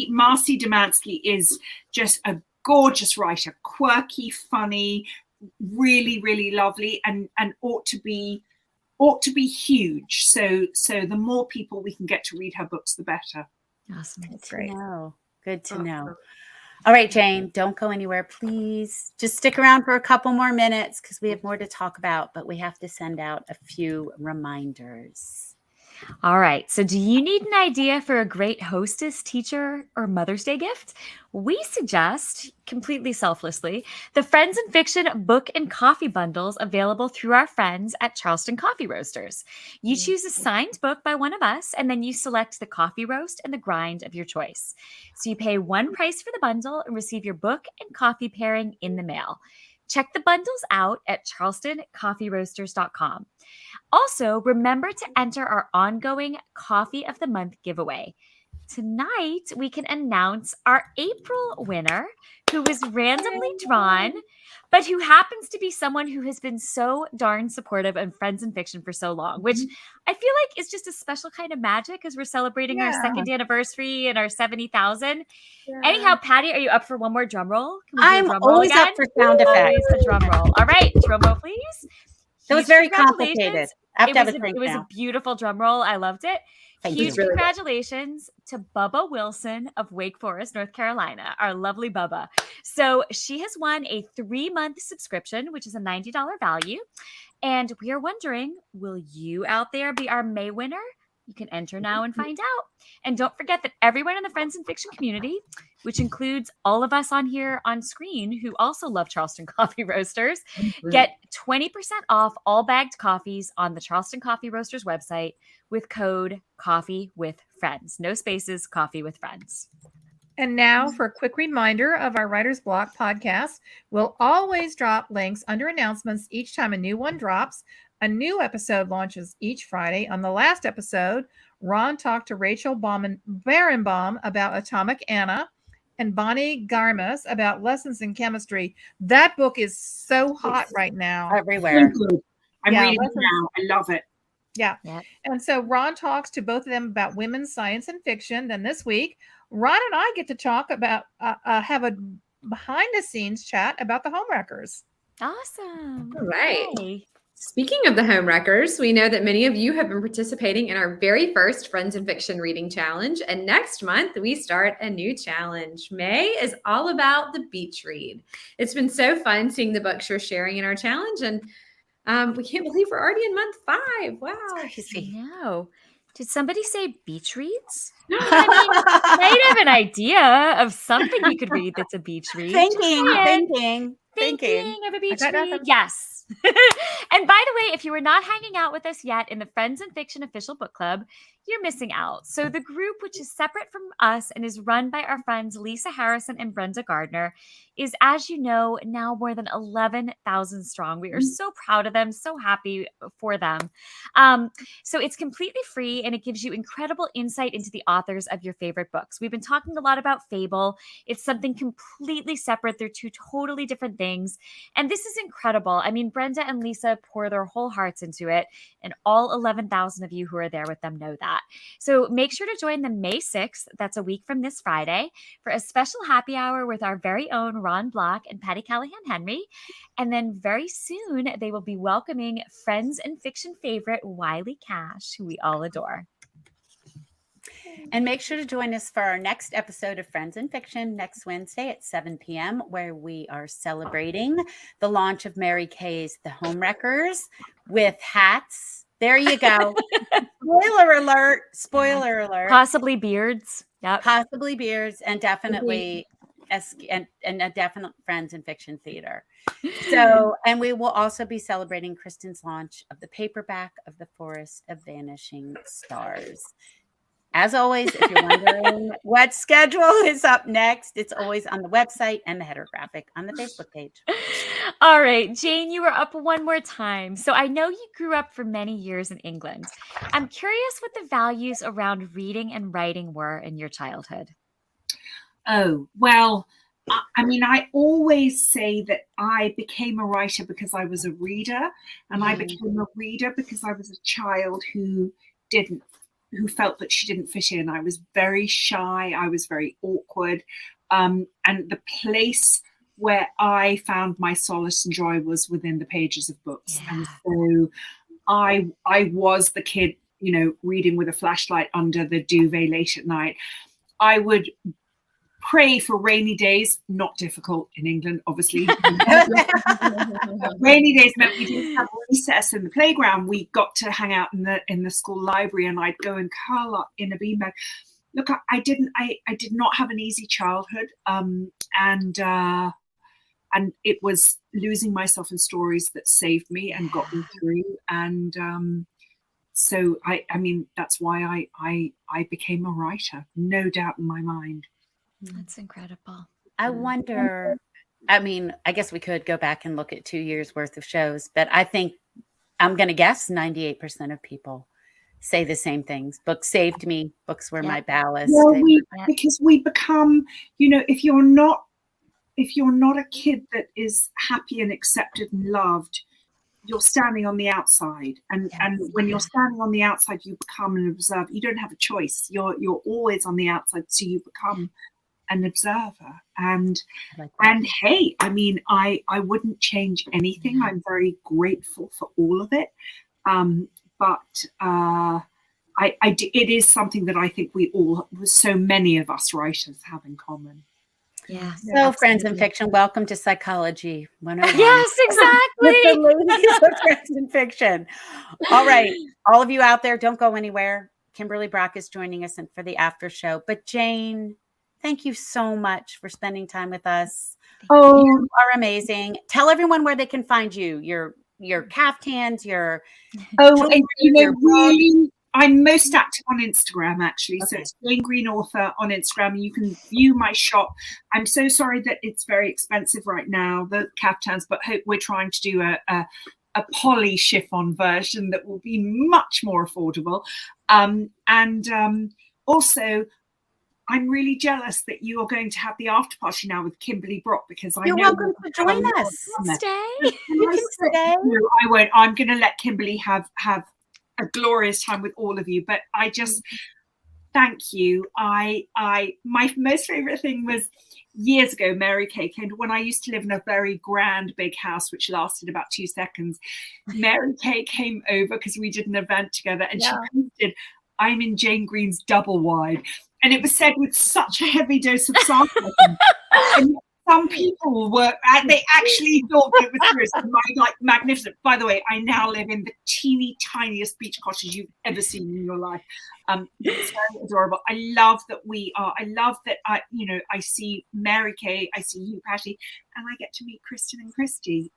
Marcy Demansky is just a gorgeous writer, quirky, funny, really, really lovely, and ought to be huge. So the more people we can get to read her books, the better. Awesome. That's great. Good to know. All right, Jane, don't go anywhere, please. Just stick around for a couple more minutes because we have more to talk about, but we have to send out a few reminders. All right. So do you need an idea for a great hostess, teacher, or Mother's Day gift? We suggest, completely selflessly, the Friends and Fiction book and coffee bundles available through our friends at Charleston Coffee Roasters. You choose a signed book by one of us, and then you select the coffee roast and the grind of your choice. So you pay one price for the bundle and receive your book and coffee pairing in the mail. Check the bundles out at charlestoncoffeeroasters.com. Also, remember to enter our ongoing Coffee of the Month giveaway. Tonight, we can announce our April winner, who was randomly drawn, but who happens to be someone who has been so darn supportive of Friends and Fiction for so long, which I feel like is just a special kind of magic as we're celebrating our second anniversary and our 70,000. Anyhow, Patty, are you up for one more drum roll? I'm always up for sound effects. Always a drum roll. All right, drum roll, please. That was Huge very congratulations. complicated. I have to have a drink It was now. a beautiful drum roll. I loved it. Thank Huge you. Really good. congratulations to Bubba Wilson of Wake Forest, North Carolina, our lovely Bubba. So she has won a 3-month subscription, which is a $90 value. And we are wondering, will you out there be our May winner? You can enter now and find out. And don't forget that everyone in the Friends and Fiction community, which includes all of us on here on screen who also love Charleston Coffee Roasters, get 20% off all bagged coffees on the Charleston Coffee Roasters website with code Coffee with Friends. No spaces, Coffee with Friends. And now for a quick reminder of our Writer's Block podcast. We'll always drop links under announcements each time a new one drops. A new episode launches each Friday. On the last episode, Ron talked to Rachel Barenbaum about Atomic Anna and Bonnie Garmas about Lessons in Chemistry. That book is so hot right now. Everywhere. I'm Yeah, reading it now. I love it. Yeah. Yep. And so Ron talks to both of them about women's science and fiction. Then this week, Ron and I get to talk about, have a behind the scenes chat about the Homewreckers. Awesome. All right. Yay. Speaking of the Homewreckers, we know that many of you have been participating in our very first Friends in Fiction reading challenge. And next month, we start a new challenge. May is all about the beach read. It's been so fun seeing the books you're sharing in our challenge. And we can't believe we're already in month 5. Wow. I know. Did somebody say beach reads? No, I mean, might have an idea of something you could read that's a beach read. Thinking Thinking of a beach got read. nothing. Yes. And by the way, if you were not hanging out with us yet in the Friends and Fiction official book club, you're missing out. So the group, which is separate from us and is run by our friends Lisa Harrison and Brenda Gardner, is, as you know, now more than 11,000 strong. We are so proud of them, so happy for them. So it's completely free and it gives you incredible insight into the authors of your favorite books. We've been talking a lot about Fable. It's something completely separate. They're two totally different things. And this is incredible. I mean, Brenda and Lisa pour their whole hearts into it, and all 11,000 of you who are there with them know that. So make sure to join them May 6th, that's a week from this Friday, for a special happy hour with our very own Ron Block and Patty Callahan Henry. And then very soon, they will be welcoming Friends and Fiction favorite Wiley Cash, who we all adore. And make sure to join us for our next episode of Friends in Fiction next Wednesday at 7 p.m., where we are celebrating the launch of Mary Kay's The Homewreckers with hats. There you go. Spoiler alert. Spoiler alert. Possibly beards. Yep. Possibly beards, and definitely and a definite Friends in Fiction theater. So, and we will also be celebrating Kristen's launch of the paperback of The Forest of Vanishing Stars. As always, if you're wondering what schedule is up next, it's always on the website and the header graphic on the Facebook page. All right, Jane, you were up one more time. So I know you grew up for many years in England. I'm curious what the values around reading and writing were in your childhood. Oh, well, I mean, I always say that I became a writer because I was a reader, and I became a reader because I was a child who felt that she didn't fit in. I was very shy. I was very awkward. And the place where I found my solace and joy was within the pages of books. Yeah. And so I was the kid, you know, reading with a flashlight under the duvet late at night. I would pray for rainy days, not difficult in England, obviously. Rainy days meant we didn't have recess in the playground. We got to hang out in the school library, and I'd go and curl up in a beanbag. Look, I did not have an easy childhood, and it was losing myself in stories that saved me and got me through. And so I mean, that's why I became a writer, no doubt in my mind. That's incredible. I wonder, I mean, I guess we could go back and look at 2 years worth of shows, but I think I'm going to guess 98% of people say the same things. Books saved me. Books were my ballast. Well, because we become, you know, if you're not a kid that is happy and accepted and loved, you're standing on the outside, and when you're standing on the outside, you become an observer. You don't have a choice. You're always on the outside, so you become an observer. And Like that. and hey, I mean, I wouldn't change anything. I'm very grateful for all of it. But it is something that I think we all, so many of us writers, have in common. Yeah. So, Friends in Fiction, welcome to Psychology 101. Yes, exactly. With the ladies of Friends in Fiction. All right. All of you out there, don't go anywhere. Kimberly Brock is joining us for the after show. But Jane, thank you so much for spending time with us. Oh, You are amazing. Tell everyone where they can find you. Your caftans, your and your really, I'm most active on Instagram, actually. So it's Jane Green Author on Instagram. You can view my shop. I'm so sorry that it's very expensive right now, the caftans, but hope we're trying to do a poly chiffon version that will be much more affordable. Also, I'm really jealous that you are going to have the after party now with Kimberly Brock, because You're welcome to join us. Stay. You can stay. No, I won't. I'm going to let Kimberly have a glorious time with all of you. But I just thank you. My most favorite thing was years ago, Mary Kay came, when I used to live in a very grand big house, which lasted about 2 seconds. Mary Kay came over because we did an event together, and she posted, "I'm in Jane Green's double wide." And it was said with such a heavy dose of sarcasm. And some people they actually thought that it was true. So magnificent. By the way, I now live in the teeny tiniest beach cottage you've ever seen in your life. It's very adorable. I love that I see Mary Kay, I see you, Patty, and I get to meet Kristen and Christy.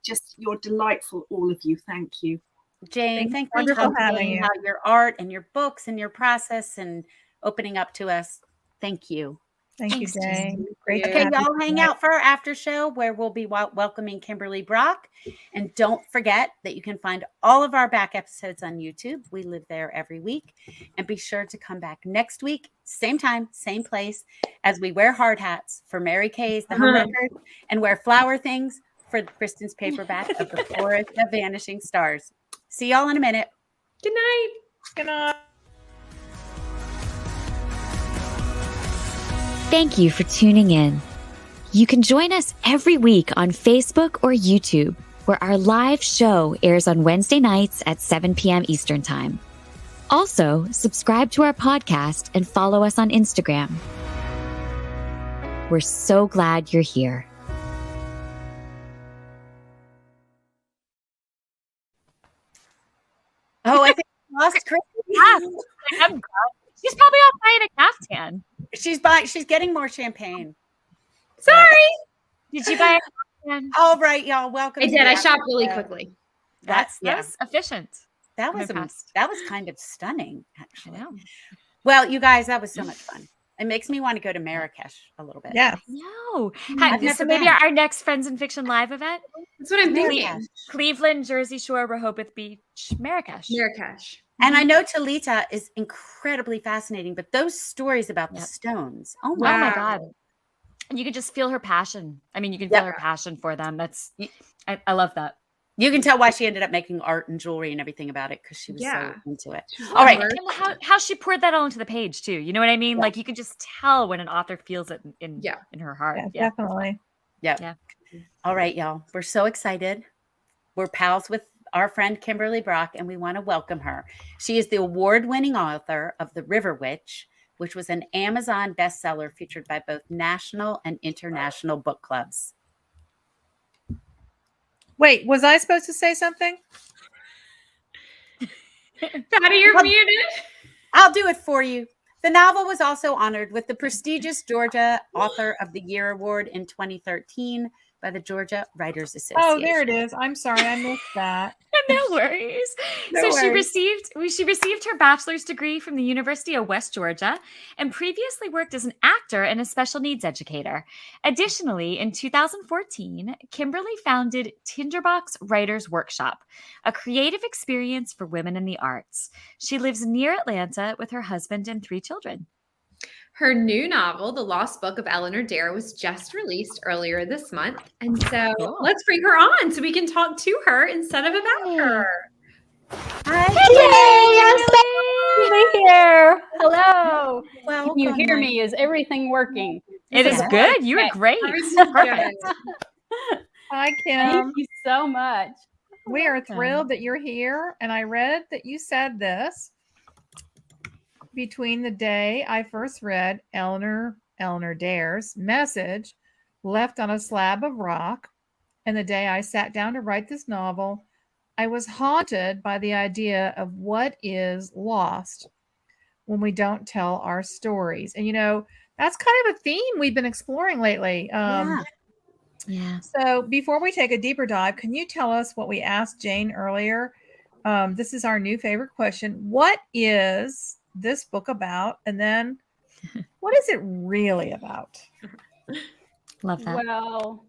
Just, you're delightful, all of you. Thank you. Jane, thank you Wonderful for having you. your art and your books and your process and opening up to us. Thank you. Thank you, Jane. Great to Okay, have you y'all hang tonight. out for our after show where we'll be welcoming Kimberly Brock. And don't forget that you can find all of our back episodes on YouTube. We live there every week. And be sure to come back next week, same time, same place, as we wear hard hats for Mary Kay's The Home Record and wear flower things for Kristen's paperback of The Forest of Vanishing Stars. See y'all in a minute. Good night. Good night. Thank you for tuning in. You can join us every week on Facebook or YouTube, where our live show airs on Wednesday nights at 7 p.m. Eastern Time. Also, subscribe to our podcast and follow us on Instagram. We're so glad you're here. Oh, I think we lost Christy. She's probably off buying a caftan. She's getting more champagne. Sorry. Did you buy a caftan? All right, y'all. Welcome. I to did. the I shopped after really show. quickly. That was efficient. That I'm was impressed. that was kind of stunning, actually. I know. Well, you guys, that was so much fun. It makes me want to go to Marrakech a little bit. Yes. No. I've never So maybe been. our next Friends in Fiction live event? That's what I'm thinking. Marrakech. Cleveland, Jersey Shore, Rehoboth Beach, Marrakech. Marrakech. And I know Talitha is incredibly fascinating, but those stories about the stones. Oh Oh my my Wow. God. And you could just feel her passion. I mean, you can feel her passion for them. I love that. You can tell why she ended up making art and jewelry and everything about it, because she was so into it. All All right. And how she poured that all into the page too. You know what I mean? Yeah. Like you could just tell when an author feels it in her heart. Yeah, definitely. All right, y'all. We're so excited. We're pals with our friend Kimberly Brock, and we want to welcome her. She is the award-winning author of The River Witch, which was an Amazon bestseller featured by both national and international book clubs. Wait, was I supposed to say something? Patty, you're muted. I'll do it for you. The novel was also honored with the prestigious Georgia Author of the Year Award in 2013 by the Georgia Writers Association. Oh, there it is. I'm sorry, I missed that. No worries. No She worries. received her bachelor's degree from the University of West Georgia and previously worked as an actor and a special needs educator. Additionally, in 2014, Kimberly founded Tinderbox Writers Workshop, a creative experience for women in the arts. She lives near Atlanta with her husband and 3 children. Her new novel, The Lost Book of Eleanor Dare, was just released earlier this month. And so let's bring her on so we can talk to her instead of about her. Hi, Yay! I'm so here. Hello. welcome. Can you hear Welcome. me? Is everything working? It is Yeah. good. You were great. Perfect. Hi, Thank Kim. you so much. We are Welcome. thrilled that you're here. And I read that you said this between the day I first read Eleanor Dare's message left on a slab of rock and the day I sat down to write this novel, I was haunted by the idea of what is lost when we don't tell our stories. And, you know, that's kind of a theme we've been exploring lately. Yeah. Yeah. So before we take a deeper dive, can you tell us what we asked Jane earlier? This is our new favorite question. What is this book about? And then what is it really about? Love that. Well,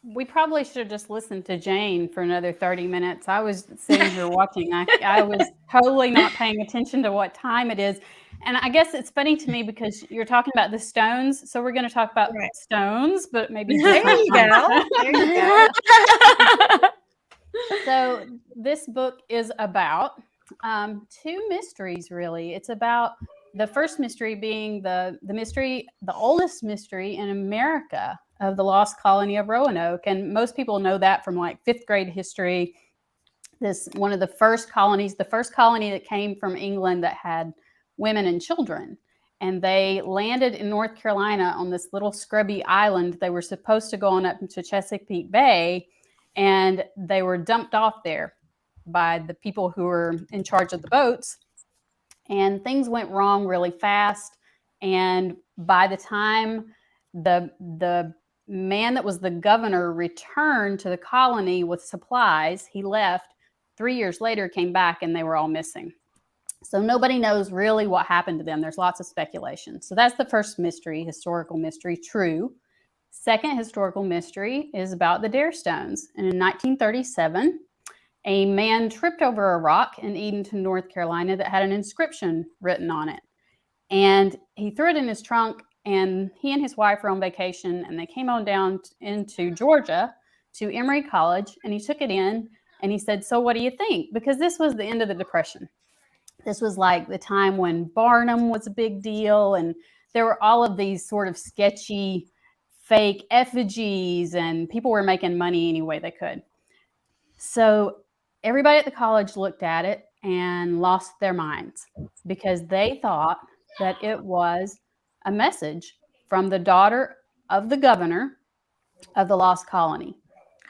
we probably should have just listened to Jane for another 30 minutes. I was sitting here watching. I was totally not paying attention to what time it is. And I guess it's funny to me because you're talking about the stones. So we're going to talk about Right. stones, but maybe There different you go. ones. There you go. So this book is about two mysteries, really. It's about the first mystery being the oldest mystery in America of the lost colony of Roanoke. And most people know that from like fifth grade history. This one of the first colonies, the first colony that came from England that had women and children. And they landed in North Carolina on this little scrubby island. They were supposed to go on up to Chesapeake Bay, and they were dumped off there by the people who were in charge of the boats. And things went wrong really fast. And by the time the man that was the governor returned to the colony with supplies, he left. 3 years later, came back, and they were all missing. So nobody knows really what happened to them. There's lots of speculation. So that's the first mystery, historical mystery, true. Second historical mystery is about the Dare Stones. And in 1937, a man tripped over a rock in Edenton, North Carolina that had an inscription written on it. And he threw it in his trunk, and he and his wife were on vacation, and they came on down into Georgia to Emory College, and he took it in, and he said, "So what do you think?" Because this was the end of the Depression. This was like the time when Barnum was a big deal, and there were all of these sort of sketchy fake effigies, and people were making money any way they could. So everybody at the college looked at it and lost their minds because they thought that it was a message from the daughter of the governor of the lost colony.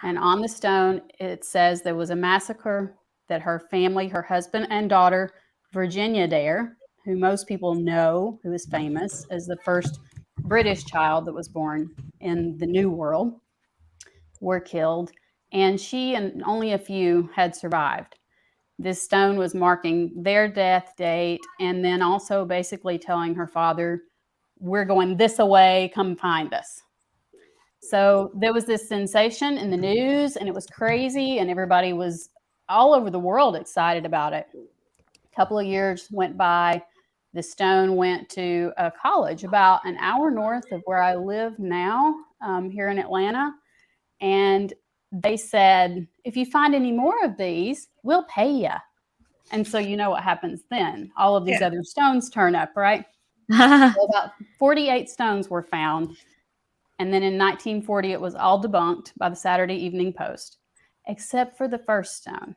And on the stone, it says there was a massacre, that her family, her husband and daughter, Virginia Dare, who most people know, who is famous as the first British child that was born in the New World, were killed. And she and only a few had survived. This stone was marking their death date, and then also basically telling her father, "We're going this away, come find us." So there was this sensation in the news, and it was crazy, and everybody was all over the world excited about it. A couple of years went by. The stone went to a college about an hour north of where I live now, here in Atlanta. And they said, "If you find any more of these, we'll pay you." And so you know what happens then. All of these other stones turn up, right? So about 48 stones were found. And then in 1940, it was all debunked by the Saturday Evening Post, except for the first stone.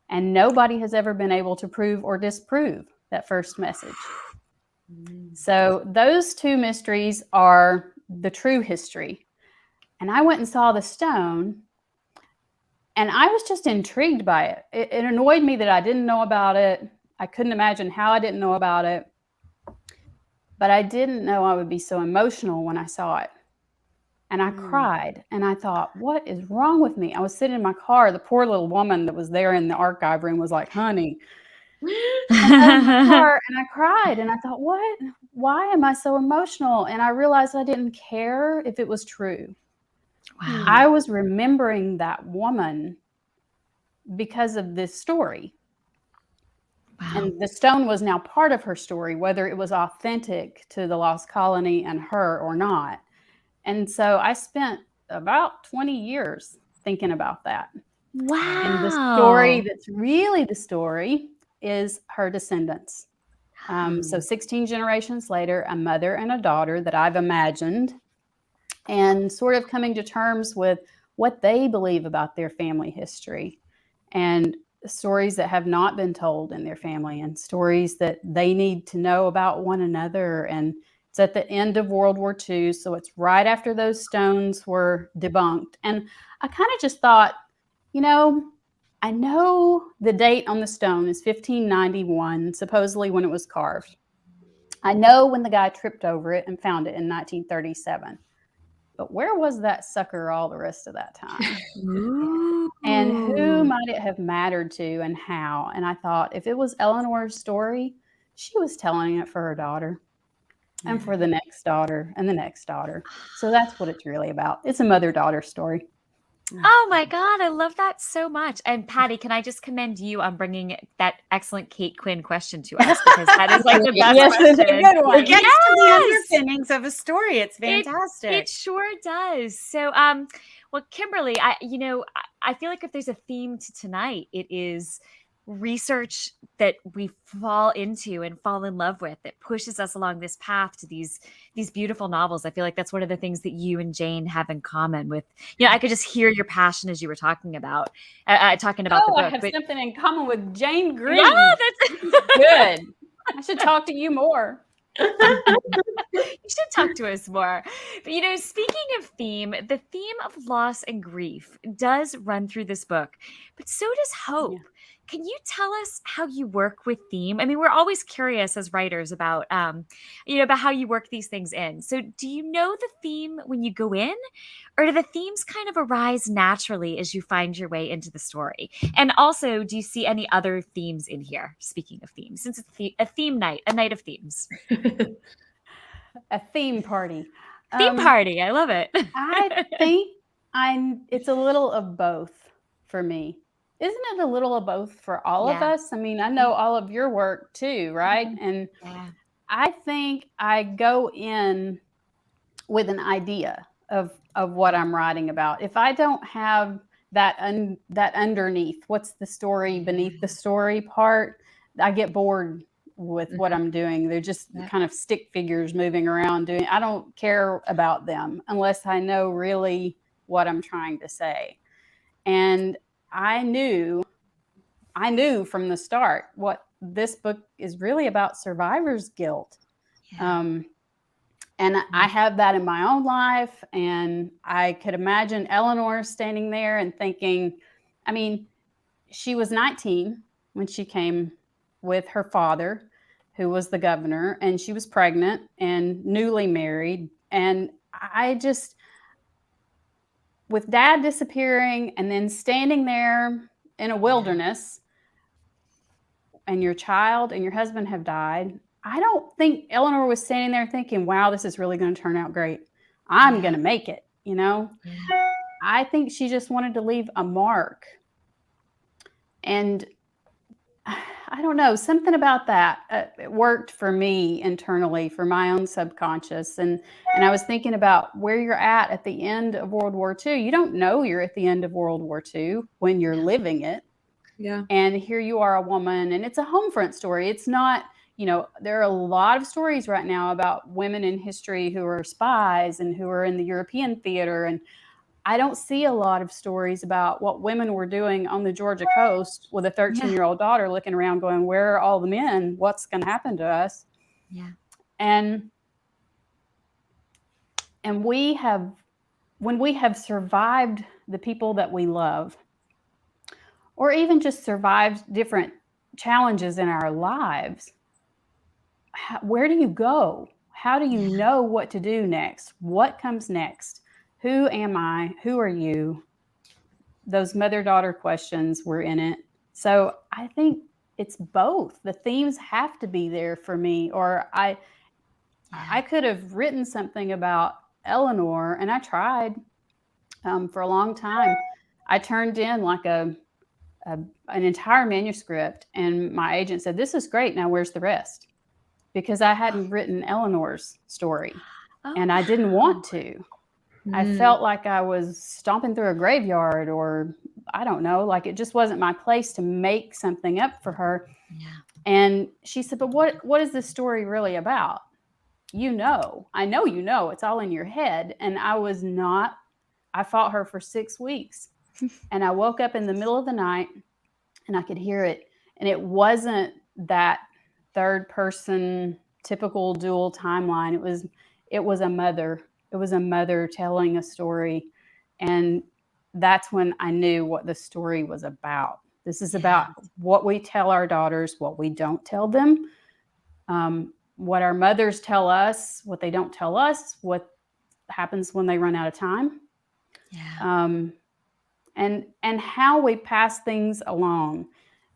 And nobody has ever been able to prove or disprove that first message. So those two mysteries are the true history. And I went and saw the stone, and I was just intrigued by it. It annoyed me that I didn't know about it. I couldn't imagine how I didn't know about it. But I didn't know I would be so emotional when I saw it. And I cried, and I thought, what is wrong with me? I was sitting in my car. The poor little woman that was there in the archive room was like, "Honey." And I was in my car, and I cried, and I thought, what? Why am I so emotional? And I realized I didn't care if it was true. Wow. I was remembering that woman because of this story. Wow. And the stone was now part of her story, whether it was authentic to the lost colony and her or not. And so I spent about 20 years thinking about that. Wow. And the story that's really the story is her descendants. So 16 generations later, a mother and a daughter that I've imagined, and sort of coming to terms with what they believe about their family history and stories that have not been told in their family and stories that they need to know about one another. And it's at the end of World War II. So it's right after those stones were debunked. And I kind of just thought, you know, I know the date on the stone is 1591, supposedly when it was carved. I know when the guy tripped over it and found it in 1937. But where was that sucker all the rest of that time? And who might it have mattered to and how? And I thought, if it was Eleanor's story, she was telling it for her daughter and for the next daughter and the next daughter. So that's what it's really about. It's a mother-daughter story. Oh my God, I love that so much. And Patty, can I just commend you on bringing that excellent Kate Quinn question to us? Because that is like the best It's a question. good one. It gets to the underpinnings of a story. It's fantastic. It sure does. So, well, Kimberly, I feel like if there's a theme to tonight, it is research that we fall into and fall in love with that pushes us along this path to these beautiful novels. I feel like that's one of the things that you and Jane have in common with, I could just hear your passion as you were talking about the book. I have something in common with Jane Green. Yeah, that's Good. I should talk to you more. You should talk to us more. But speaking of theme, the theme of loss and grief does run through this book, but so does hope. Yeah. Can you tell us how you work with theme? I mean, we're always curious as writers about, about how you work these things in. So do you know the theme when you go in, or do the themes kind of arise naturally as you find your way into the story? And also, do you see any other themes in here? Speaking of themes, since it's a theme night, a night of themes. A theme party. Theme party. I love it. I think it's a little of both for me. Isn't it a little of both for all of us? I mean, I know all of your work too, right? And I think I go in with an idea of what I'm writing about. If I don't have that underneath, what's the story beneath the story part, I get bored with what I'm doing. They're just kind of stick figures moving around I don't care about them unless I know really what I'm trying to say. And I knew from the start what this book is really about: survivor's guilt. And I have that in my own life. And I could imagine Eleanor standing there and thinking, I mean, she was 19 when she came with her father, who was the governor, and she was pregnant and newly married. And I just, with Dad disappearing and then standing there in a wilderness, and your child and your husband have died, I don't think Eleanor was standing there thinking, wow, this is really going to turn out great. I'm going to make it, I think she just wanted to leave a mark. And I don't know, something about that it worked for me internally, for my own subconscious. And I was thinking about where you're at the end of World War II. You don't know you're at the end of World War II when you're living it. Yeah. And here you are, a woman, and it's a home front story. It's not, there are a lot of stories right now about women in history who are spies and who are in the European theater. And I don't see a lot of stories about what women were doing on the Georgia coast with a 13-year-old daughter looking around going, where are all the men? What's going to happen to us? Yeah. And when we have survived the people that we love, or even just survived different challenges in our lives, where do you go? How do you know what to do next? What comes next? Who am I? Who are you? Those mother-daughter questions were in it. So I think it's both. The themes have to be there for me. Or I could have written something about Eleanor, and I tried for a long time. I turned in like an entire manuscript, and my agent said, "This is great. Now where's the rest?" Because I hadn't written Eleanor's story, and I didn't want to. I felt like I was stomping through a graveyard, or I don't know, like it just wasn't my place to make something up for her. Yeah. And she said, but what is this story really about? I know it's all in your head. And I fought her for 6 weeks. And I woke up in the middle of the night and I could hear it. And it wasn't that third person typical dual timeline. It was a mother. It was a mother telling a story. And that's when I knew what the story was about. This is about what we tell our daughters, what we don't tell them, what our mothers tell us, what they don't tell us, what happens when they run out of time. And how we pass things along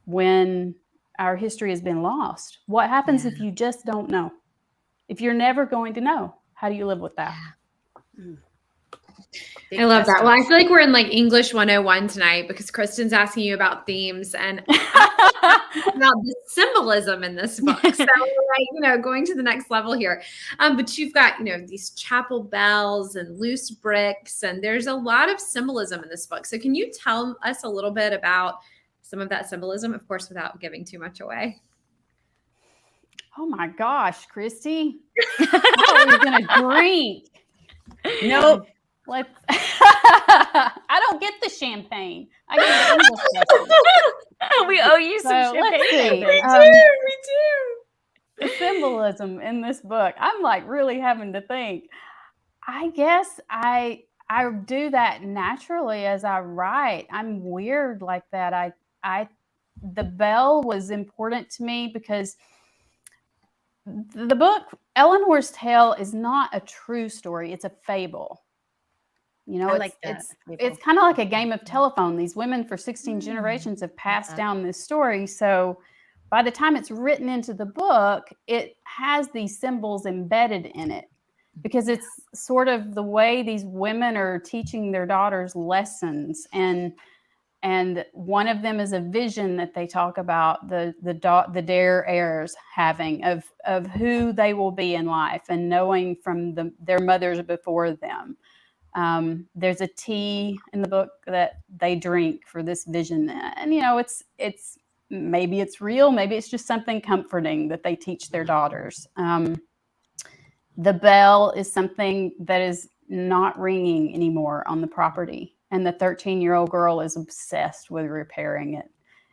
when our history has been lost. What happens if you just don't know? If you're never going to know, how do you live with that? I love that. Well, I feel like we're in like English 101 tonight because Kristen's asking you about themes and about the symbolism in this book. So we're like, going to the next level here. But you've got, these chapel bells and loose bricks, and there's a lot of symbolism in this book. So can you tell us a little bit about some of that symbolism, of course, without giving too much away? Oh my gosh, Christy. I thought we were going to drink. Nope. I don't get the champagne. I get the English lesson. We owe you some champagne. We do. The symbolism in this book. I'm like really having to think. I guess I do that naturally as I write. I'm weird like that. The bell was important to me because the book Eleanor's Tale is not a true story. It's a fable. It's kind of like a game of telephone. These women for 16 generations have passed down this story. So by the time it's written into the book, it has these symbols embedded in it because it's sort of the way these women are teaching their daughters lessons. And one of them is a vision that they talk about the Dare heirs having of who they will be in life and knowing from their mothers before them. There's a tea in the book that they drink for this vision. And, it's maybe it's real. Maybe it's just something comforting that they teach their daughters. The bell is something that is not ringing anymore on the property. And the 13-year-old girl is obsessed with repairing it.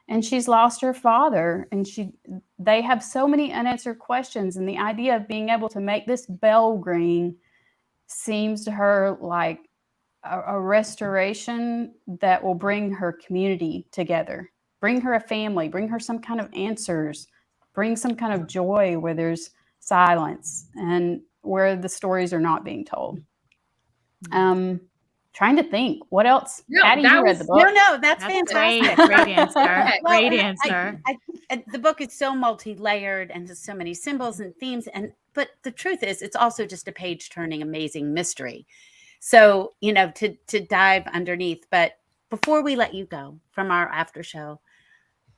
And she's lost her father. And they have so many unanswered questions. And the idea of being able to make this bell ring seems to her like a restoration that will bring her community together, bring her a family, bring her some kind of answers, bring some kind of joy where there's silence and where the stories are not being told. Trying to think what else. Patty, you read the book. No, that's fantastic. Great answer. Great answer. The book is so multi-layered and has so many symbols and themes. But the truth is, it's also just a page-turning, amazing mystery. So, to dive underneath. But before we let you go from our after show,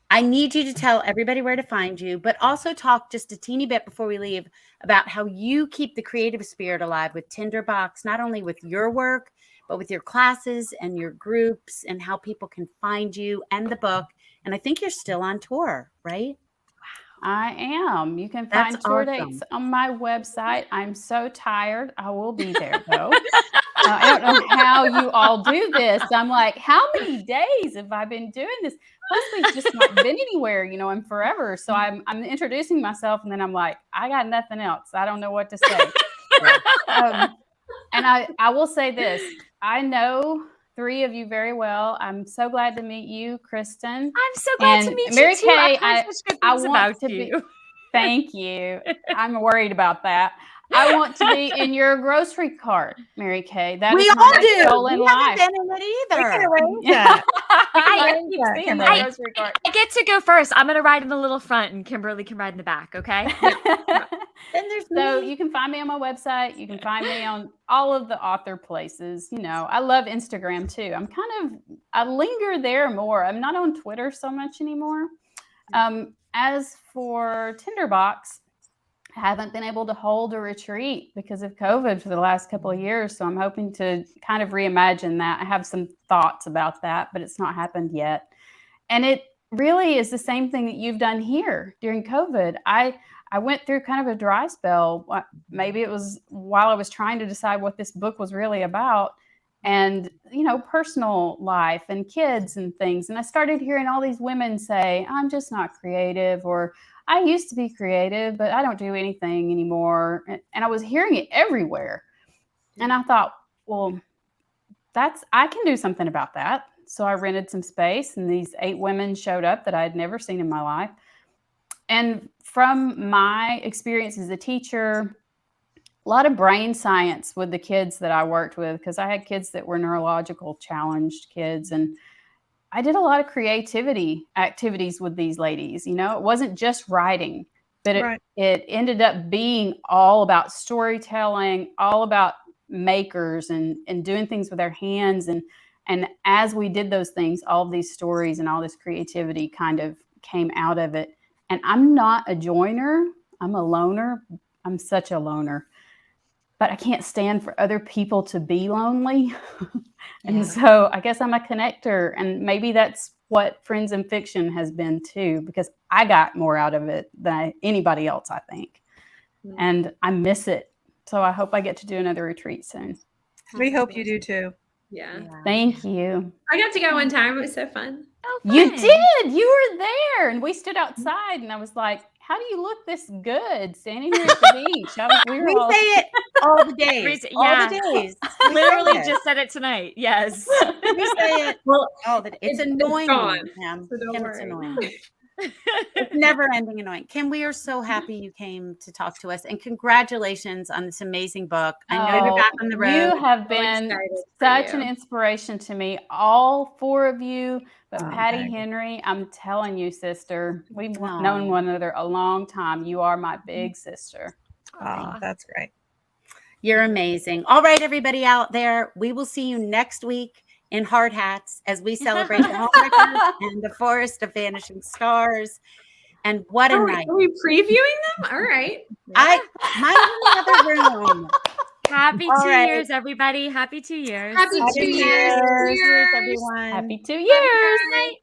I need you to tell everybody where to find you, but also talk just a teeny bit before we leave about how you keep the creative spirit alive with Tinderbox, not only with your work, but with your classes and your groups and how people can find you and the book. And I think you're still on tour, right? I am. You can find tour dates on my website. I'm so tired. I will be there though. I don't know how you all do this. I'm like, how many days have I been doing this? Plus, we've just not been anywhere, in forever. So I'm introducing myself, and then I'm like, I got nothing else. I don't know what to say. And I will say this. I know 3 of you very well. I'm so glad to meet you, Kristen. I'm so glad to meet Mary you too. Kay, I want to be. Thank you. I'm worried about that. I want to be in your grocery cart, Mary Kay. That we is all my do. goal in we life. haven't been in it either. I get to go first. I'm going to ride in the little front, and Kimberly can ride in the back. Okay. So you can find me on my website. You can find me on all of the author places. I love Instagram too. I linger there more. I'm not on Twitter so much anymore. As for Tinderbox, I haven't been able to hold a retreat because of COVID for the last couple of years. So I'm hoping to kind of reimagine that. I have some thoughts about that, but it's not happened yet. And it really is the same thing that you've done here during COVID. I went through kind of a dry spell. Maybe it was while I was trying to decide what this book was really about, and, you know, personal life and kids and things. And I started hearing all these women say, I'm just not creative, or I used to be creative, but I don't do anything anymore. And I was hearing it everywhere. And I thought, well, I can do something about that. So I rented some space, and these 8 women showed up that I had never seen in my life. And from my experience as a teacher, a lot of brain science with the kids that I worked with, because I had kids that were neurological challenged kids. And I did a lot of creativity activities with these ladies. You know, it wasn't just writing, but it ended up being all about storytelling, all about makers and doing things with their hands. And as we did those things, all of these stories and all this creativity kind of came out of it. And I'm not a joiner. I'm a loner. I'm such a loner. But I can't stand for other people to be lonely. And so I guess I'm a connector. And maybe that's what Friends in Fiction has been too, because I got more out of it than anybody else, I think. And I miss it. So I hope I get to do another retreat soon. We hope you do too. Yeah. Thank you. I got to go one time. It was so fun. Oh, fun. You did. You were there. And we stood outside, and I was like, how do you look this good standing here at the beach? We say it all the days. All the days. Literally just said it tonight. Yes. We say it. Well, it's annoying. Kim. So don't Kim, worry. it's annoying. It's never ending annoying. Kim, we are so happy you came to talk to us, and congratulations on this amazing book. I know you're back on the road. You have been such an inspiration to me, all 4 of you. But Patty Henry, I'm telling you, sister, we've known one another a long time. You are my big sister. Oh, that's great. You're amazing. All right, everybody out there, we will see you next week in hard hats as we celebrate the Homewreckers and the Forest of Vanishing Stars. And what a night. Are we previewing them? All right. Might be another room. Happy 2 years, everybody. Happy 2 years. Happy 2 years. Cheers, everyone. Happy 2 years. Good night.